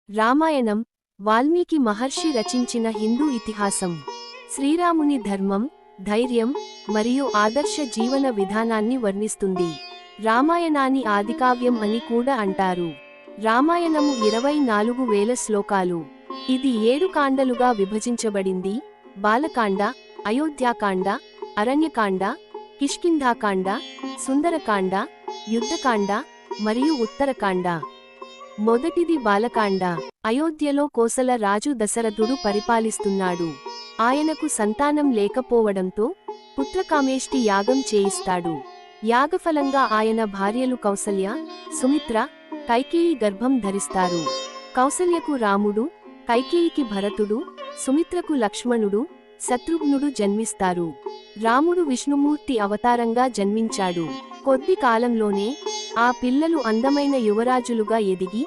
రామాయణం వాల్మీకి మహర్షి రచించిన హిందూ ఇతిహాసం. శ్రీరాముని ధర్మం, ధైర్యం మరియు ఆదర్శ జీవన విధానాన్ని వర్ణిస్తుంది. రామాయణాన్ని ఆదికావ్యం అని కూడా అంటారు. రామాయణము 24,000 శ్లోకాలు. ఇది 7 కాండలుగా విభజించబడింది. బాలకాండ, అయోధ్యాకాండ, అరణ్యకాండ, కిష్కింధాకాండ, సుందరకాండ, యుద్ధకాండ మరియు ఉత్తరకాండ. మొదటిది బాలకాండ. అయోధ్యలో కోసల రాజు దశరథుడు పరిపాలిస్తున్నాడు. ఆయనకు సంతానం లేకపోవడంతో పుత్రకామేష్టి యాగం చేయిస్తాడు. యాగఫలంగా ఆయన భార్యలు కౌసల్య, సుమిత్ర, కైకేయి గర్భం ధరిస్తారు. కౌసల్యకు రాముడు, కైకేయికి భరతుడు, సుమిత్రకు లక్ష్మణుడు, శత్రుఘ్నుడు జన్మిస్తారు. రాముడు విష్ణుమూర్తి అవతారంగా జన్మించాడు. కొద్ది కాలంలోనే ఆ పిల్లలు అందమైన యువరాజులుగా ఎదిగి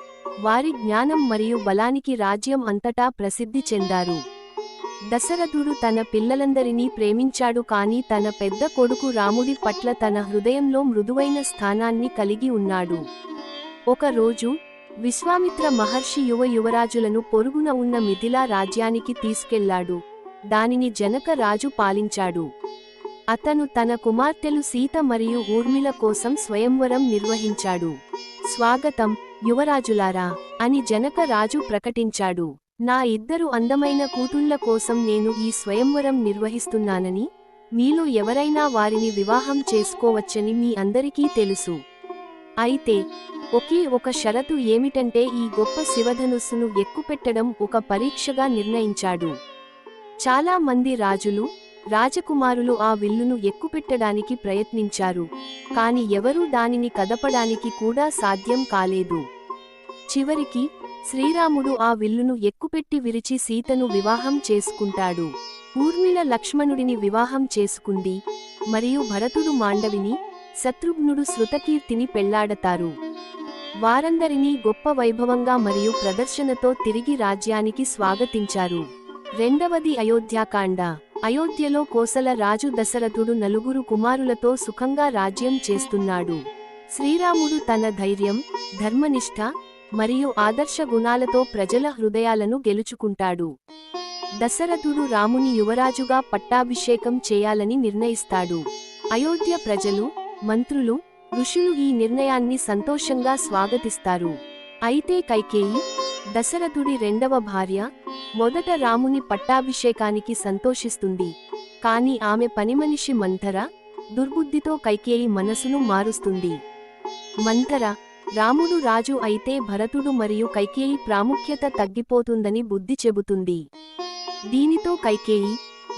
వారి జ్ఞానం మరియు బలానికి రాజ్యం అంతటా ప్రసిద్ధి చెందారు. దశరథుడు తన పిల్లలందరినీ ప్రేమించాడు, కానీ తన పెద్ద కొడుకు రాముడి పట్ల తన హృదయంలో మృదువైన స్థానాన్ని కలిగి ఉన్నాడు. ఒకరోజు విశ్వామిత్ర మహర్షి యువరాజులను పొరుగున ఉన్న మిథిలా రాజ్యానికి తీసుకెళ్లాడు. దానిని జనక రాజు పాలించాడు. అతను తన కుమార్తెలు సీత మరియు ఊర్మిళ కోసం స్వయంవరం నిర్వహించాడు. స్వాగతం యువరాజులారా అని జనక రాజు ప్రకటించాడు. నా 2 అందమైన కూతుళ్ల కోసం నేను ఈ స్వయంవరం నిర్వహిస్తున్నానని, మీలో ఎవరైనా వారిని వివాహం చేసుకోవచ్చని మీ అందరికీ తెలుసు. అయితే ఒకే ఒక షరతు ఏమిటంటే ఈ గొప్ప శివధనుస్సును ఎక్కుపెట్టడం ఒక పరీక్షగా నిర్ణయించాడు. చాలా మంది రాజులు, రాజకుమారులు ఆ విల్లును ఎక్కుపెట్టడానికి ప్రయత్నించారు, కాని ఎవరూ దానిని కదపడానికి కూడా సాధ్యం కాలేదు. చివరికి శ్రీరాముడు ఆ విల్లును ఎక్కుపెట్టి విరిచి సీతను వివాహం చేసుకుంటాడు. ఊర్మిళ లక్ష్మణుడిని వివాహం చేసుకుంది మరియు భరతుడు మాండవిని, శత్రుఘ్నుడు శృతకీర్తిని పెళ్లాడతారు. వారందరినీ గొప్ప వైభవంగా మరియు ప్రదర్శనతో తిరిగి రాజ్యానికి స్వాగతించారు. రెండవది అయోధ్యాకాండ. అయోధ్యలో కోసల రాజు దశరథుడు 4 కుమారులతో సుఖంగా రాజ్యం చేస్తున్నాడు. శ్రీరాముడు తన ధైర్యం, ధర్మనిష్ఠ మరియు ఆదర్శ గుణాలతో ప్రజల హృదయాలను గెలుచుకుంటాడు. దశరథుడు రాముని యువరాజుగా పట్టాభిషేకం చేయాలని నిర్ణయిస్తాడు. అయోధ్య ప్రజలు, మంత్రులు, ఋషులు ఈ నిర్ణయాన్ని సంతోషంగా స్వాగతిస్తారు. అయితే కైకేయి, దశరథుడి రెండవ భార్య, మొదట రాముని పట్టాభిషేకానికి సంతోషిస్తుంది. కాని ఆమె పనిమనిషి మంథర దుర్బుద్ధితో కైకేయి మనసును మారుస్తుంది. మంథర, రాముడు రాజు అయితే భరతుడు మరియు కైకేయి ప్రాముఖ్యత తగ్గిపోతుందని బుద్ధి చెబుతుంది. దీనితో కైకేయి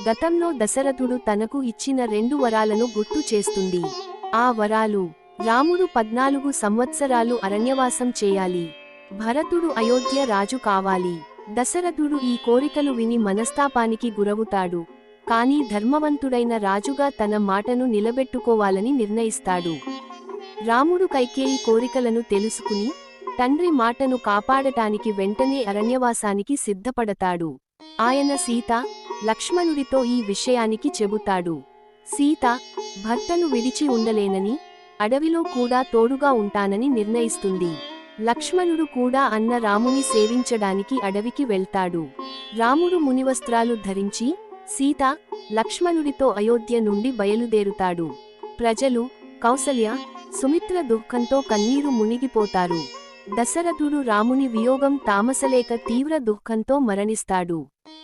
గతంలో దశరథుడు తనకు ఇచ్చిన 2 వరాలను గుర్తు చేస్తుంది. ఆ వరాలు: రాముడు 14 సంవత్సరాలు అరణ్యవాసం చేయాలి, భరతుడు అయోధ్య రాజు కావాలి. దశరథుడు ఈ కోరికలు విని మనస్తాపానికి గురవుతాడు, కానీ ధర్మవంతుడైన రాజుగా తన మాటను నిలబెట్టుకోవాలని నిర్ణయిస్తాడు. రాముడు కైకేయి కోరికలను తెలుసుకుని తండ్రి మాటను కాపాడటానికి వెంటనే అరణ్యవాసానికి సిద్ధపడతాడు. ఆయన సీత, లక్ష్మణుడితో ఈ విషయానికి చెబుతాడు. సీత భర్తను విడిచి ఉండలేనని, అడవిలో కూడా తోడుగా ఉంటానని నిర్ణయిస్తుంది. లక్ష్మణుడు కూడా అన్న రాముని సేవించడానికి అడవికి వెళ్తాడు. రాముడు మునివస్త్రాలు ధరించి సీత, లక్ష్మణుడితో అయోధ్య నుండి బయలుదేరుతాడు. ప్రజలు, కౌసల్య, సుమిత్ర దుఃఖంతో కన్నీరు మునిగిపోతారు. దశరథుడు రాముని వియోగం తామసలేక తీవ్ర దుఃఖంతో మరణిస్తాడు.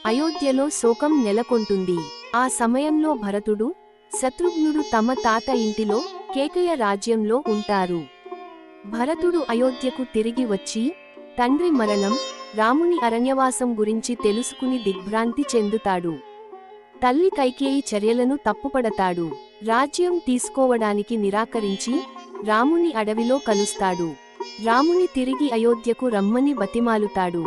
అయోధ్యలో శోకం నెలకొంటుంది. ఆ సమయంలో భరతుడు, శత్రుఘ్నుడు తమ తాత ఇంటిలో, కేకయ రాజ్యంలో ఉంటారు. భరతుడు అయోధ్యకు తిరిగి వచ్చి తండ్రి మరణం, రాముని అరణ్యవాసం గురించి తెలుసుకుని దిగ్భ్రాంతి చెందుతాడు. తల్లి కైకేయి చర్యలను తప్పుపడతాడు. రాజ్యం తీసుకోవడానికి నిరాకరించి రాముని అడవిలో కలుస్తాడు. రాముని తిరిగి అయోధ్యకు రమ్మని బతిమాలుతాడు.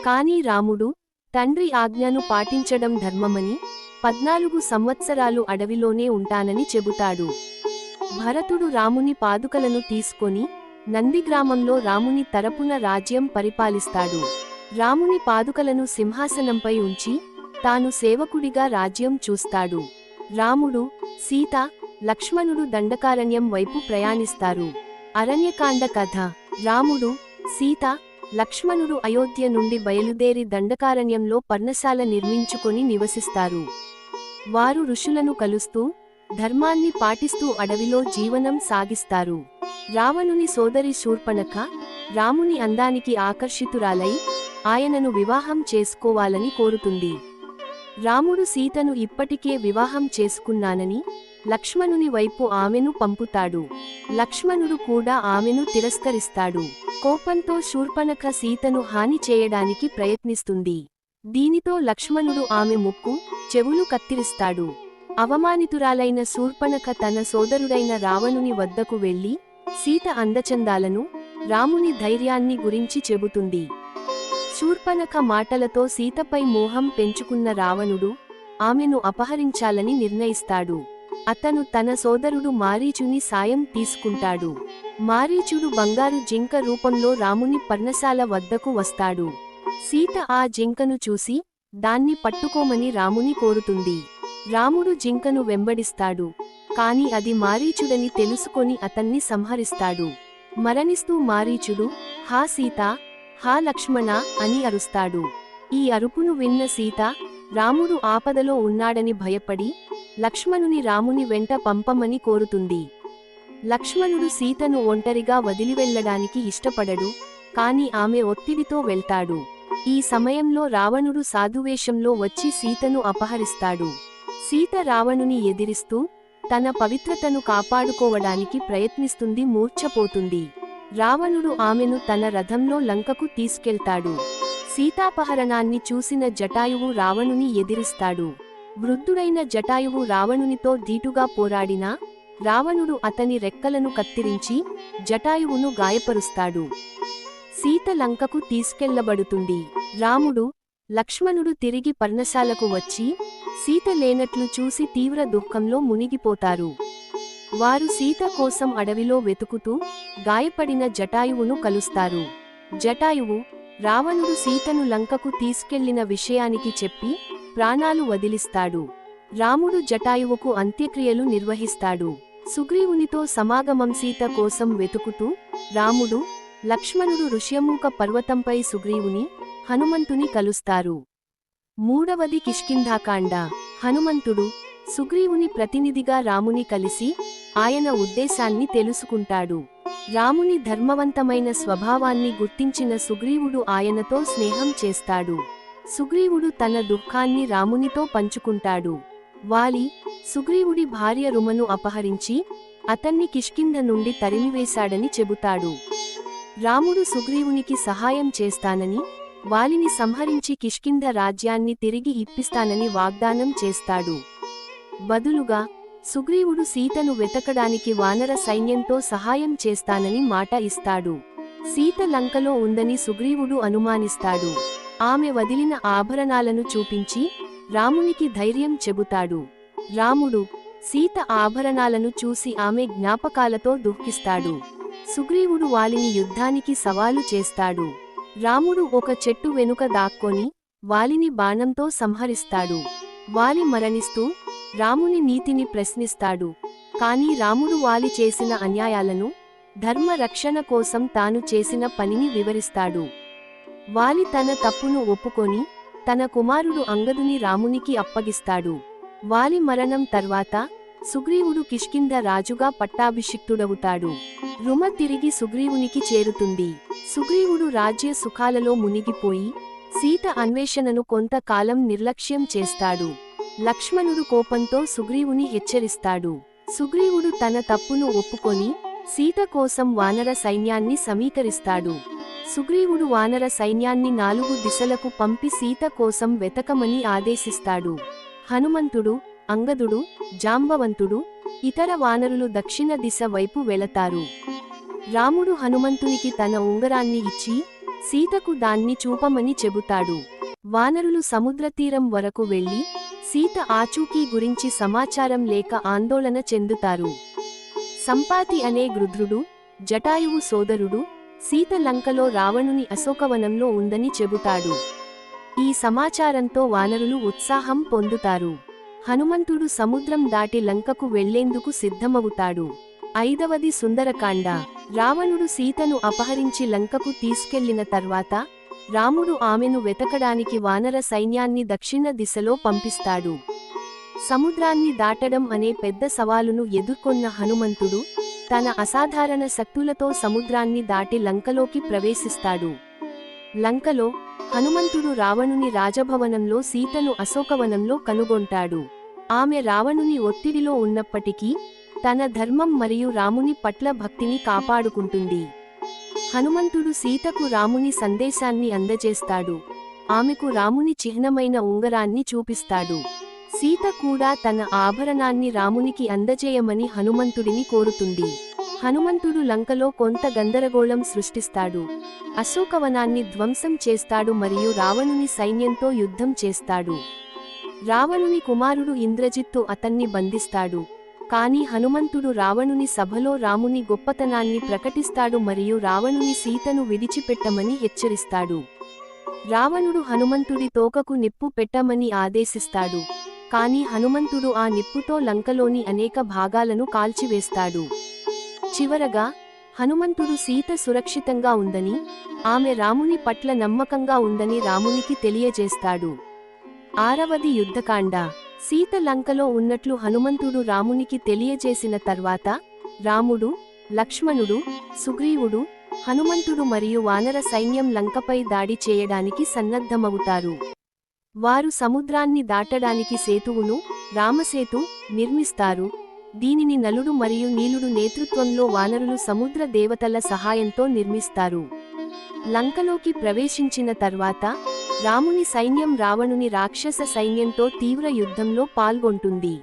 కాని రాముడు తండ్రి ఆజ్ఞను పాటించడం ధర్మమని, 14 సంవత్సరాలు అడవిలోనే ఉంటానని చెబుతాడు. భరతుడు రాముని పాదుకలను తీసుకొని నందిగ్రామంలో రాముని తరపున రాజ్యం పరిపాలిస్తాడు. రాముని పాదుకలను సింహాసనంపై ఉంచి తాను సేవకుడిగా రాజ్యం చూస్తాడు. రాముడు, సీత, లక్ష్మణుడు దండకారణ్యం వైపు ప్రయాణిస్తారు. అరణ్యకాండ కథ. రాముడు, సీత, లక్ష్మణుడు అయోధ్య నుండి బయలుదేరి దండకారణ్యంలో పర్ణశాల నిర్మించుకొని నివసిస్తారు. వారు ఋషులను కలుస్తూ ధర్మాన్ని పాటిస్తూ అడవిలో జీవనం సాగిస్తారు. రావణుని సోదరి శూర్పణఖ రాముని అందానికి ఆకర్షితురాలై ఆయనను వివాహం చేసుకోవాలని కోరుతుంది. రాముడు సీతను ఇప్పటికే వివాహం చేసుకున్నానని లక్ష్మణుని వైపు ఆమెను పంపుతాడు. లక్ష్మణుడు కూడా ఆమెను తిరస్కరిస్తాడు. కోపంతో శూర్పణఖ సీతను హాని చేయడానికి ప్రయత్నిస్తుంది. దీనితో లక్ష్మణుడు ఆమె ముక్కు, చెవులు కత్తిరిస్తాడు. అవమానితురాలైన శూర్పణఖ తన సోదరుడైన రావణుని వద్దకు వెళ్లి సీత అందచందాలను, రాముని ధైర్యాన్ని గురించి చెబుతుంది. శూర్పణఖ మాటలతో సీతపై మోహం పెంచుకున్న రావణుడు ఆమెను అపహరించాలని నిర్ణయిస్తాడు. అతను తన సోదరుడు మారీచుని సాయం తీసుకుంటాడు. మారీచుడు బంగారు జింక రూపంలో రాముని పర్ణశాల వద్దకు వస్తాడు. సీత ఆ జింకను చూసి దాన్ని పట్టుకోమని రాముని కోరుతుంది. రాముడు జింకను వెంబడిస్తాడు. కాని అది మారీచుడని తెలుసుకొని అతన్ని సంహరిస్తాడు. మరణిస్తూ మారీచుడు హా సీత, హా లక్ష్మణ అని అరుస్తాడు. ఈ అరుపును విన్న సీత రాముడు ఆపదలో ఉన్నాడని భయపడి లక్ష్మణుని రాముని వెంట పంపమని కోరుతుంది. లక్ష్మణుడు సీతను ఒంటరిగా వదిలివెళ్లడానికి ఇష్టపడడు. కాని ఆమె ఒత్తిడితో వెళ్తాడు. ఈ సమయంలో రావణుడు సాధువేషంలో వచ్చి సీతను అపహరిస్తాడు. సీత రావణుని ఎదిరిస్తూ తన పవిత్రతను కాపాడుకోవడానికి ప్రయత్నిస్తుంది. మూర్ఛపోతుంది. రావణుడు ఆమెను తన రథంలో లంకకు తీసుకెళ్తాడు. సీతాపహరణాన్ని చూసిన జటాయువు రావణుని ఎదిరిస్తాడు. వృద్ధుడైన జటాయువు రావణునితో ధీటుగా పోరాడినా రావణుడు అతని రెక్కలను కత్తిరించి జటాయువును గాయపరుస్తాడు. సీత లంకకు తీసుకెళ్లబడుతుంది. రాముడు, లక్ష్మణుడు తిరిగి పర్ణశాలకు వచ్చి సీత లేనట్లు చూసి తీవ్ర దుఃఖంలో మునిగిపోతారు. వారు సీత కోసం అడవిలో వెతుకుతూ గాయపడిన జటాయువును కలుస్తారు. జటాయువు రావణుడు సీతను లంకకు తీసుకెళ్లిన విషయానికి చెప్పి ప్రాణాలు వదిలిస్తాడు. రాముడు జటాయువుకు అంత్యక్రియలు నిర్వహిస్తాడు. సుగ్రీవునితో సమాగమం సీత కోసం వెతుకుతూ రాముడు, లక్ష్మణుడు ఋష్యమూక పర్వతంపై సుగ్రీవుని, హనుమంతుని కలుస్తారు. మూడవది కిష్కింధాకాండ. హనుమంతుడు సుగ్రీవుని ప్రతినిధిగా రాముని కలిసి ఆయన ఉద్దేశాన్ని తెలుసుకుంటాడు. రాముని ధర్మవంతమైన స్వభావాన్ని గుర్తించిన సుగ్రీవుడు ఆయనతో స్నేహం చేస్తాడు. సుగ్రీవుడు తన దుఃఖాన్ని రామునితో పంచుకుంటాడు. వాలి సుగ్రీవుడి భార్య రుమను అపహరించి అతన్ని కిష్కింధ నుండి తరిమివేశాడని చెబుతాడు. రాముడు సుగ్రీవునికి సహాయం చేస్తానని, వాలిని సంహరించి కిష్కింధ రాజ్యాన్ని తిరిగి ఇప్పిస్తానని వాగ్దానం చేస్తాడు. బదులుగా సుగ్రీవుడు సీతను వెతకడానికి వానర సైన్యంతో సహాయం చేస్తానని మాట ఇస్తాడు. సీత లంకలో ఉందని సుగ్రీవుడు అనుమానిస్తాడు. ఆమె వదిలిన ఆభరణాలను చూపించి రామునికి ధైర్యం చెబుతాడు. రాముడు సీత ఆభరణాలను చూసి ఆమె జ్ఞాపకాలతో దుఃఖిస్తాడు. సుగ్రీవుడు వాలిని యుద్ధానికి సవాలు చేస్తాడు. రాముడు ఒక చెట్టు వెనుక దాక్కొని వాలిని బాణంతో సంహరిస్తాడు. వాలి మరణిస్తూ రాముని నీతిని ప్రశ్నిస్తాడు. కాని రాముడు వాలి చేసిన అన్యాయాలను, ధర్మ రక్షణ కోసం తాను చేసిన పనిని వివరిస్తాడు. వాలి తన తప్పును ఒప్పుకొని తన కుమారుడు అంగదుని రామునికి అప్పగిస్తాడు. వాలి మరణం తర్వాత సుగ్రీవుడు కిష్కింధ రాజుగా పట్టాభిషిక్తుడవుతాడు. రుమ తిరిగి సుగ్రీవునికి చేరుతుంది. సుగ్రీవుడు రాజ్య సుఖాలలో మునిగిపోయి సీత అన్వేషణను కొంతకాలం నిర్లక్ష్యం చేస్తాడు. లక్ష్మణుడు కోపంతో సుగ్రీవుని హెచ్చరిస్తాడు. సుగ్రీవుడు తన తప్పును ఒప్పుకొని సీత కోసం వానర సైన్యాన్ని సమీకరిస్తాడు. సుగ్రీవుడు వానర సైన్యాన్ని 4 దిశలకు పంపి సీత కోసం వెతకమని ఆదేశిస్తాడు. హనుమంతుడు, అంగదుడు, జాంబవంతుడు, ఇతర వానరులు దక్షిణ దిశ వైపు వెళతారు. రాముడు హనుమంతునికి తన ఉంగరాన్ని ఇచ్చి సీతకు దాన్ని చూపమని చెబుతాడు. వానరులు సముద్రతీరం వరకు వెళ్లి సీత ఆచూకీ గురించి సమాచారం లేక ఆందోళన చెందుతారు. సంపాతి అనే గృధ్రుడు, జటాయువు సోదరుడు, సీత లంకలో రావణుని అశోకవనంలో ఉందని చెబుతాడు. ఈ సమాచారంతో వానరులు ఉత్సాహం పొందుతారు. హనుమంతుడు సముద్రం దాటి లంకకు వెళ్లేందుకు సిద్ధమవుతాడు. ఐదవది సుందరకాండ. రావణుడు సీతను అపహరించి లంకకు తీసుకెళ్లిన తర్వాత రాముడు ఆమెను వెతకడానికి వానర సైన్యాన్ని దక్షిణ దిశలో పంపిస్తాడు. సముద్రాన్ని దాటడం అనే పెద్ద సవాలును ఎదుర్కొన్న హనుమంతుడు తన అసాధారణ శక్తులతో సముద్రాన్ని దాటి లంకలోకి ప్రవేశిస్తాడు. లంకలో హనుమంతుడు రావణుని రాజభవనంలో సీతను అశోకవనంలో కనుగొంటాడు. ఆమె రావణుని ఒత్తిడిలో ఉన్నప్పటికీ తన ధర్మం మరియు రాముని పట్ల భక్తిని కాపాడుకుంటుంది. హనుమంతుడు సీతకు రాముని సందేశాన్ని అందజేస్తాడు. ఆమెకు రాముని చిహ్నమైన ఉంగరాన్ని చూపిస్తాడు. సీత కూడా తన ఆభరణాన్ని రామునికి అందజేయమని హనుమంతుడిని కోరుతుంది. హనుమంతుడు లంకలో కొంత గందరగోళం సృష్టిస్తాడు. అశోకవనాన్ని ధ్వంసం చేస్తాడు మరియు రావణుని సైన్యంతో యుద్ధం చేస్తాడు. రావణుని కుమారుడు ఇంద్రజిత్తు అతన్ని బంధిస్తాడు. కాని హనుమంతుడు రావణుని సభలో రాముని గొప్పతనాన్ని ప్రకటిస్తాడు మరియు రావణుని సీతను విడిచిపెట్టమని హెచ్చరిస్తాడు. రావణుడు హనుమంతుడి తోకకు నిప్పు పెట్టమని ఆదేశిస్తాడు. కాని హనుమంతుడు ఆ నిప్పుతో లంకలోని అనేక భాగాలను కాల్చివేస్తాడు. చివరగా హనుమంతుడు సీత సురక్షితంగా ఉందని, ఆమె రాముని పట్ల నమ్మకంగా ఉందని రామునికి తెలియజేస్తాడు. ఆరవది యుద్ధకాండ. సీత లంకలో ఉన్నట్లు హనుమంతుడు రామునికి తెలియజేసిన తర్వాత రాముడు, లక్ష్మణుడు, సుగ్రీవుడు, హనుమంతుడు మరియు వానర సైన్యం లంకపై దాడి చేయడానికి సన్నద్ధమవుతారు. వారు సముద్రాన్ని దాటడానికి సేతువును, రామసేతు, నిర్మిస్తారు. దీనిని నలుడు మరియు నీలుడు నేతృత్వంలో వానరులు సముద్ర దేవతల సహాయంతో నిర్మిస్తారు. లంకలోకి ప్రవేశించిన తర్వాత రాముని సైన్యం రావణుని రాక్షస సైన్యంతో తీవ్ర యుద్ధంలో పాల్గొంటుంది.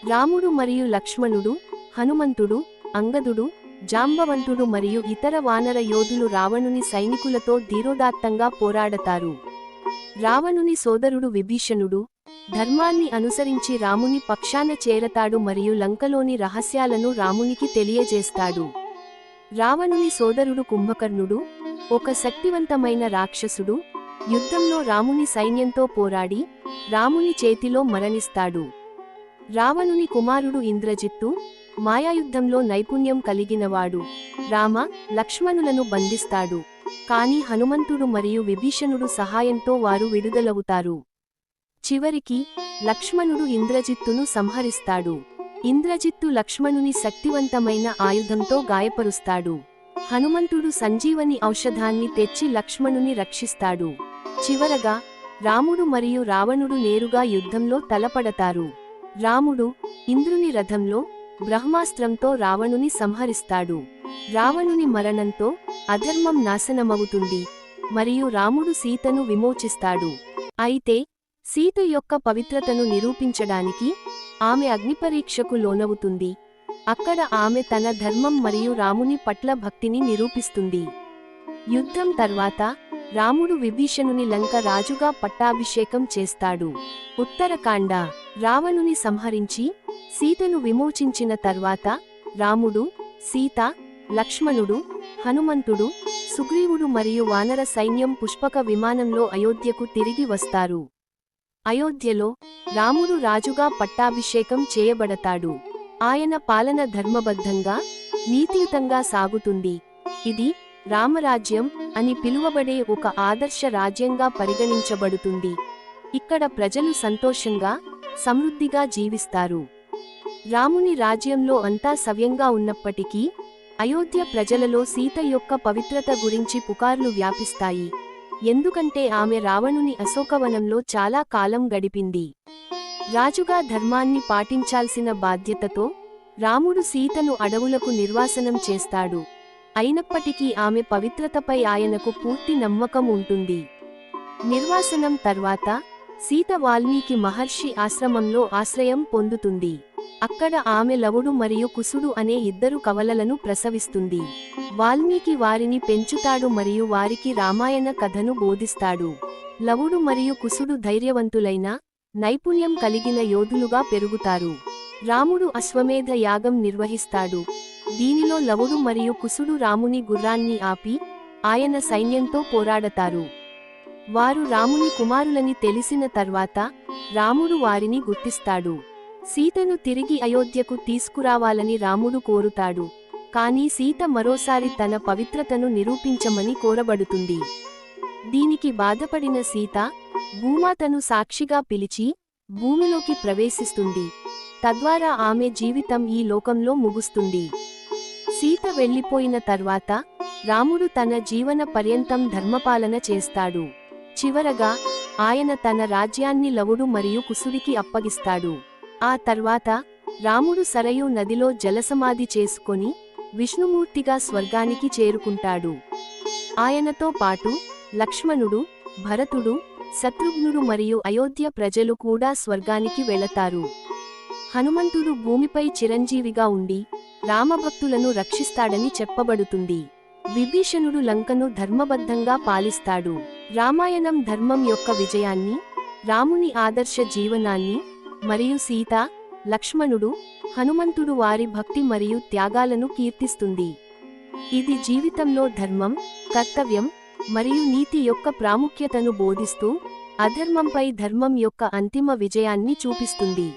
రాముడు మరియు లక్ష్మణుడు, హనుమంతుడు, అంగదుడు, జాంబవంతుడు మరియు ఇతర వానర యోధులు రావణుని సైనికులతో ధీరోదాత్తంగా పోరాడతారు. రావణుని సోదరుడు విభీషణుడు ధర్మాన్ని అనుసరించి రాముని పక్షాన చేరతాడు మరియు లంకలోని రహస్యాలను రామునికి తెలియజేస్తాడు. రావణుని సోదరుడు కుంభకర్ణుడు ఒక శక్తివంతమైన రాక్షసుడు, యుద్ధంలో రాముని సైన్యంతో పోరాడి రాముని చేతిలో మరణిస్తాడు. రావణుని కుమారుడు ఇంద్రజిత్తు మాయాయుద్ధంలో నైపుణ్యం కలిగినవాడు. రామ, లక్ష్మణులను బంధిస్తాడు. కాని హనుమంతుడు మరియు విభీషణుడు సహాయంతో వారు విడుదలవుతారు. చివరికి లక్ష్మణుడు ఇంద్రజిత్తును సంహరిస్తాడు. ఇంద్రజిత్తు లక్ష్మణుని శక్తివంతమైన ఆయుధంతో గాయపరుస్తాడు. హనుమంతుడు సంజీవని ఔషధాన్ని తెచ్చి లక్ష్మణుని రక్షిస్తాడు. చివరగా రాముడు మరియు రావణుడు నేరుగా యుద్ధంలో తలపడతారు. రాముడు ఇంద్రుని రథంలో బ్రహ్మాస్త్రంతో రావణుని సంహరిస్తాడు. రావణుని మరణంతో అధర్మం నాశనమవుతుంది మరియు రాముడు సీతను విమోచిస్తాడు. అయితే సీత యొక్క పవిత్రతను నిరూపించడానికి ఆమె అగ్నిపరీక్షకు లోనవుతుంది. అక్కడ ఆమె తన ధర్మం మరియు రాముని పట్ల భక్తిని నిరూపిస్తుంది. యుద్ధం తర్వాత రాముడు విభీషణుని లంక రాజుగా పట్టాభిషేకం చేస్తాడు. ఉత్తరకాండ. రావణుని సంహరించి సీతను విమోచించిన తర్వాత రాముడు, సీత, లక్ష్మణుడు, హనుమంతుడు, సుగ్రీవుడు మరియు వానర సైన్యం పుష్పక విమానంలో అయోధ్యకు తిరిగి వస్తారు. అయోధ్యలో రాముడు రాజుగా పట్టాభిషేకం చేయబడతాడు. ఆయన పాలన ధర్మబద్ధంగా, నీతియుతంగా సాగుతుంది. ఇది రామరాజ్యం అని పిలువబడే ఒక ఆదర్శ రాజ్యంగా పరిగణించబడుతుంది. ఇక్కడ ప్రజలు సంతోషంగా, సమృద్ధిగా జీవిస్తారు. రాముని రాజ్యంలో అంతా సవ్యంగా ఉన్నప్పటికీ అయోధ్య ప్రజలలో సీత యొక్క పవిత్రత గురించి పుకార్లు వ్యాపిస్తాయి. ఎందుకంటే ఆమె రావణుని అశోకవనంలో చాలా కాలం గడిపింది. రాజుగా ధర్మాన్ని పాటించాల్సిన బాధ్యతతో రాముడు సీతను అడవులకు నిర్వాసనం చేస్తాడు. అయినప్పటికీ ఆమె పవిత్రతపై ఆయనకు పూర్తి నమ్మకం ఉంటుంది. నిర్వాసనం తర్వాత సీత వాల్మీకి మహర్షి ఆశ్రమంలో ఆశ్రయం పొందుతుంది. అక్కడ ఆమె లవుడు మరియు కుసుడు అనే ఇద్దరు కవలలను ప్రసవిస్తుంది. వాల్మీకి వారిని పెంచుతాడు మరియు వారికి రామాయణ కథను బోధిస్తాడు. లవుడు మరియు కుసుడు ధైర్యవంతులైన, నైపుణ్యం కలిగిన యోధులుగా పెరుగుతారు. రాముడు అశ్వమేధ యాగం నిర్వహిస్తాడు. దీనిలో లవుడు మరియు కుసుడు రాముని గుర్రాన్ని ఆపి ఆయన సైన్యంతో పోరాడతారు. వారు రాముని కుమారులని తెలిసిన తర్వాత రాముడు వారిని గుర్తిస్తాడు. సీతను తిరిగి అయోధ్యకు తీసుకురావాలని రాముడు కోరుతాడు. కానీ సీత మరోసారి తన పవిత్రతను నిరూపించమని కోరబడుతుంది. దీనికి బాధపడిన సీత భూమాతను సాక్షిగా పిలిచి భూమిలోకి ప్రవేశిస్తుంది. తద్వారా ఆమె జీవితం ఈ లోకంలో ముగుస్తుంది. సీత వెళ్ళిపోయిన తర్వాత రాముడు తన జీవన పర్యంతం ధర్మపాలన చేస్తాడు. చివరగా ఆయన తన రాజ్యాన్ని లవుడు మరియు కుసుడికి అప్పగిస్తాడు. ఆ తర్వాత రాముడు సరయూ నదిలో జలసమాధి చేసుకొని విష్ణుమూర్తిగా స్వర్గానికి చేరుకుంటాడు. ఆయనతో పాటు లక్ష్మణుడు, భరతుడు, శత్రుఘ్నుడు మరియు అయోధ్య ప్రజలు కూడా స్వర్గానికి వెళతారు. హనుమంతుడు భూమిపై చిరంజీవిగా ఉండి రామభక్తులను రక్షిస్తాడని చెప్పబడుతుంది. విభీషణుడు లంకను ధర్మబద్ధంగా పాలిస్తాడు. రామాయణం ధర్మం యొక్క విజయాన్ని, రాముని ఆదర్శ జీవనాన్ని మరియు సీత, లక్ష్మణుడు, హనుమంతుడు వారి భక్తి మరియు త్యాగాలను కీర్తిస్తుంది. ఇది జీవితంలో ధర్మం, కర్తవ్యం మరియు నీతి యొక్క ప్రాముఖ్యతను బోధిస్తూ అధర్మంపై ధర్మం యొక్క అంతిమ విజయాన్ని చూపిస్తుంది.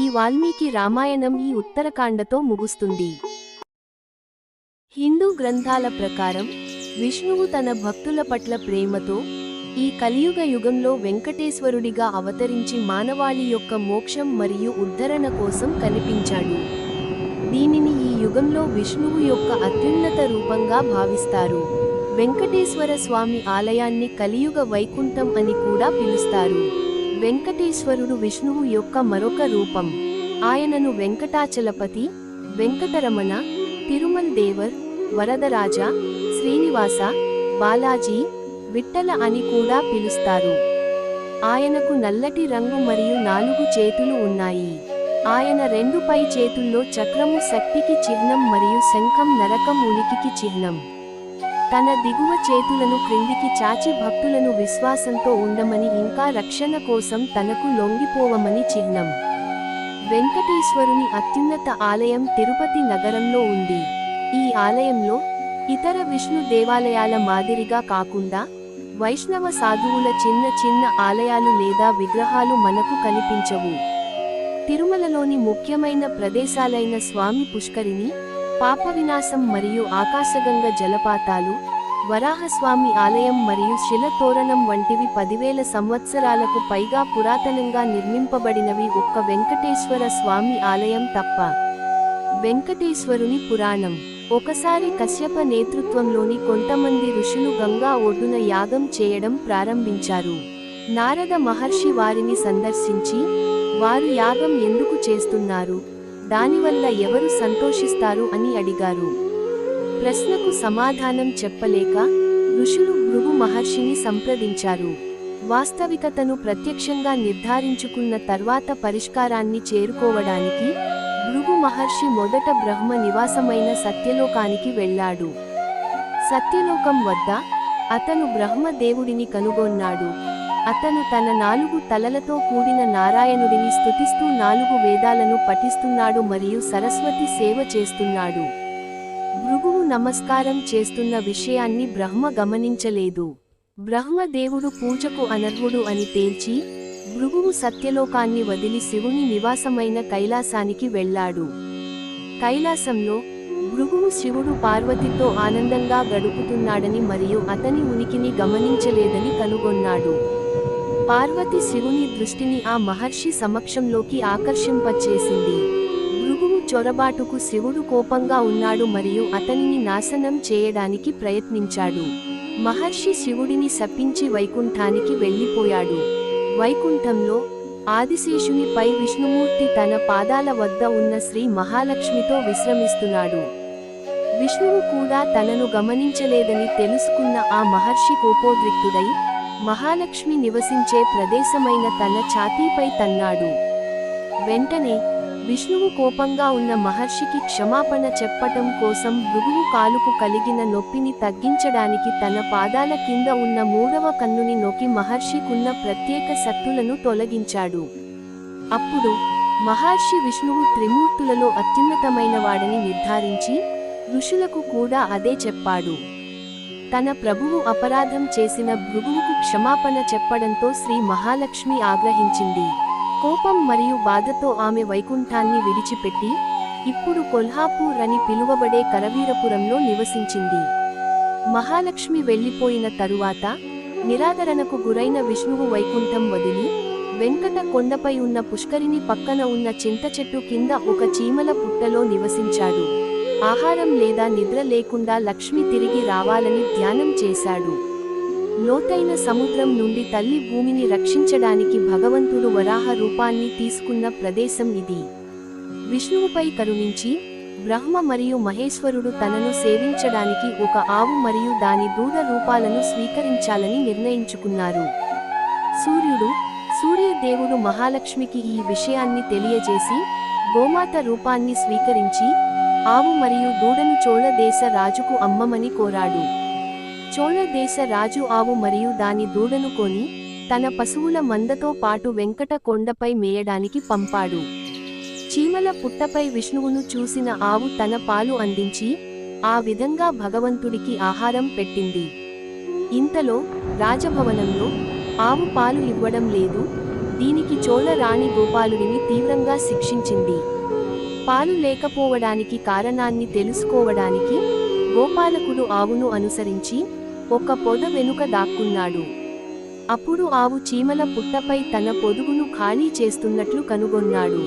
ఈ వాల్మీకి రామాయణం ఈ ఉత్తరకాండతో ముగుస్తుంది. హిందూ గ్రంథాల ప్రకారం విష్ణువు తన భక్తుల పట్ల ప్రేమతో ఈ కలియుగ యుగంలో వెంకటేశ్వరుడిగా అవతరించి మానవాళి యొక్క మోక్షం మరియు ఉద్ధరణ కోసం కనిపించాడు. దీనిని ఈ యుగంలో విష్ణువు యొక్క అత్యున్నత రూపంగా భావిస్తారు. వెంకటేశ్వర స్వామి ఆలయాన్ని కలియుగ వైకుంఠం అని కూడా పిలుస్తారు. వెంకటేశ్వరుడు విష్ణువు యొక్క మరొక రూపం. ఆయనను వెంకటాచలపతి, వెంకటరమణ, తిరుమల్ దేవర్, వరదరాజ, శ్రీనివాస, బాలాజీ, విఠ్ఠల అని కూడా పిలుస్తారు. ఆయనకు నల్లటి రంగు మరియు 4 చేతులు ఉన్నాయి. ఆయన 2 పై చేతుల్లో చక్రము శక్తికి చిహ్నం మరియు శంఖం నరకం ఉనికికి చిహ్నం. తన దిగువ చేతులను క్రిందికి చాచి భక్తులను విశ్వాసంతో ఉండమని ఇంకా రక్షణ కోసం తనకు లొంగిపోవమని చిహ్నం. వెంకటేశ్వరుని అత్యున్నత ఆలయం తిరుపతి నగరంలో ఉంది. ఈ ఆలయంలో ఇతర విష్ణు దేవాలయాల మాదిరిగా కాకుండా వైష్ణవ సాధువుల చిన్న చిన్న ఆలయాలు లేదా విగ్రహాలు మనకు కనిపించవు. తిరుమలలోని ముఖ్యమైన ప్రదేశాలైన స్వామి పుష్కరిణి, పాపవినాశం మరియు ఆకాశగంగ జలపాతాలు, వరాహస్వామి ఆలయం మరియు శిల తోరణం వంటివి 10,000 సంవత్సరాలకు పైగా పురాతనంగా నిర్మింపబడినవి ఒక్క వెంకటేశ్వర స్వామి ఆలయం తప్ప. వెంకటేశ్వరుని పురాణం. ఒకసారి కశ్యప నేతృత్వంలోని కొంతమంది ఋషులు గంగా ఒడ్డున యాగం చేయడం ప్రారంభించారు. నారద మహర్షి వారిని సందర్శించి వారు యాగం ఎందుకు చేస్తున్నారు, దానివల్ల ఎవరు సంతోషిస్తారు అని అడిగారు. ప్రశ్నకు సమాధానం చెప్పలేక ఋషులు భృగు మహర్షిని సంప్రదించారు. వాస్తవికతను ప్రత్యక్షంగా నిర్ధారించుకున్న తర్వాత పరిష్కారాన్ని చేరుకోవడానికి భృగు మహర్షి మొదట బ్రహ్మ నివాసమైన సత్యలోకానికి వెళ్ళాడు. సత్యలోకం వద్ద అతను బ్రహ్మదేవుడిని కనుగొన్నాడు. అతను తన 4 తలలతో కూడిన నారాయణుడిని స్తుతిస్తూ 4 వేదాలను పఠిస్తున్నాడు మరియు సరస్వతి సేవ చేస్తున్నాడు. భృగువు నమస్కారం చేస్తున్న విషయాన్ని బ్రహ్మ గమనించలేదు. బ్రహ్మదేవుడు పూజకు అనర్హుడు అని తేల్చి భృగువు సత్యలోకాన్ని వదిలి శివుని నివాసమైన కైలాసానికి వెళ్ళాడు. కైలాసంలో భృగువు శివుడు పార్వతితో ఆనందంగా గడుపుతున్నాడని మరియు అతని ఉనికిని గమనించలేదని కనుగొన్నాడు. పార్వతి శివుని దృష్టిని ఆ మహర్షి సమక్షంలోకి ఆకర్షింపచేసింది. భృగువు చొరబాటుకు శివుడు కోపంగా ఉన్నాడు మరియు అతనిని నాశనం చేయడానికి ప్రయత్నించాడు. మహర్షి శివుడిని శపించి వైకుంఠానికి వెళ్ళిపోయాడు. వైకుంఠంలో ఆదిశేషుని పై విష్ణుమూర్తి తన పాదాల వద్ద ఉన్న శ్రీ మహాలక్ష్మితో విశ్రమిస్తున్నాడు. విష్ణువు కూడా తనను గమనించలేదని తెలుసుకున్న ఆ మహర్షి కోపోద్రిక్తుడై మహాలక్ష్మి నివసించే ప్రదేశమైన తన ఛాతీపై తన్నాడు. వెంటనే విష్ణువు కోపంగా ఉన్న మహర్షికి క్షమాపణ చెప్పటం కోసం భృగువు కాలుకు కలిగిన నొప్పిని తగ్గించడానికి తన పాదాల కింద ఉన్న 3వ కన్నుని నొక్కి మహర్షికున్న ప్రత్యేక శక్తులను తొలగించాడు. అప్పుడు మహర్షి విష్ణువు త్రిమూర్తులలో అత్యున్నతమైనవాడని నిర్ధారించి ఋషులకు కూడా అదే చెప్పాడు. తన ప్రభువు అపరాధం చేసిన భృగువుకు క్షమాపణ చెప్పడంతో శ్రీ మహాలక్ష్మి ఆగ్రహించింది. కోపం మరియు బాధతో ఆమె వైకుంఠాన్ని విడిచిపెట్టి ఇప్పుడు కొల్హాపూర్ అని పిలువబడే కరవీరపురంలో నివసించింది. మహాలక్ష్మి వెళ్లిపోయిన తరువాత నిరాదరణకు గురైన విష్ణువు వైకుంఠం వదిలి వెంకట కొండపై ఉన్న పుష్కరిణి పక్కన ఉన్న చింతచెట్టు కింద ఒక చీమల పుట్టలో నివసించాడు. ఆహారం లేదా నిద్ర లేకుండా లక్ష్మి తిరిగి రావాలని ధ్యానం చేశాడు. లోతైన సముద్రం నుండి తల్లి భూమిని రక్షించడానికి భగవంతుడు వరాహ రూపాన్ని తీసుకున్న ప్రదేశం ఇది. విష్ణువుపై కరుణించి బ్రహ్మ మరియు మహేశ్వరుడు తనను సేవించడానికి ఒక ఆవు మరియు దాని దూడ రూపాలను స్వీకరించాలని నిర్ణయించుకున్నారు. సూర్యదేవుడు మహాలక్ష్మికి ఈ విషయాన్ని తెలియజేసి గోమాత రూపాన్ని స్వీకరించి ఆవు మరియు దూడను చోళ దేశ రాజుకు అమ్మమని కోరాడు. చోళ దేశ రాజు ఆవు మరియు దాని దూడను కొని తన పశువుల మందతో పాటు వెంకట కొండపై మేయడానికి పంపాడు. చీమల పుట్టపై విష్ణువును చూసిన ఆవు తన పాలు అందించి ఆ విధంగా భగవంతుడికి ఆహారం పెట్టింది. ఇంతలో రాజభవనంలో ఆవు పాలు ఇవ్వడం లేదు. దీనికి చోళ రాణి గోపాలుడిని తీవ్రంగా శిక్షించింది. పాలు లేకపోవడానికి కారణాన్ని తెలుసుకోవడానికి గోపాలకుడు ఆవును అనుసరించి ఒక పొద వెనుక దాక్కున్నాడు. అప్పుడు ఆవు చీమల పుట్టపై తన పొదుగును ఖాళీ చేస్తున్నట్లు కనుగొన్నాడు.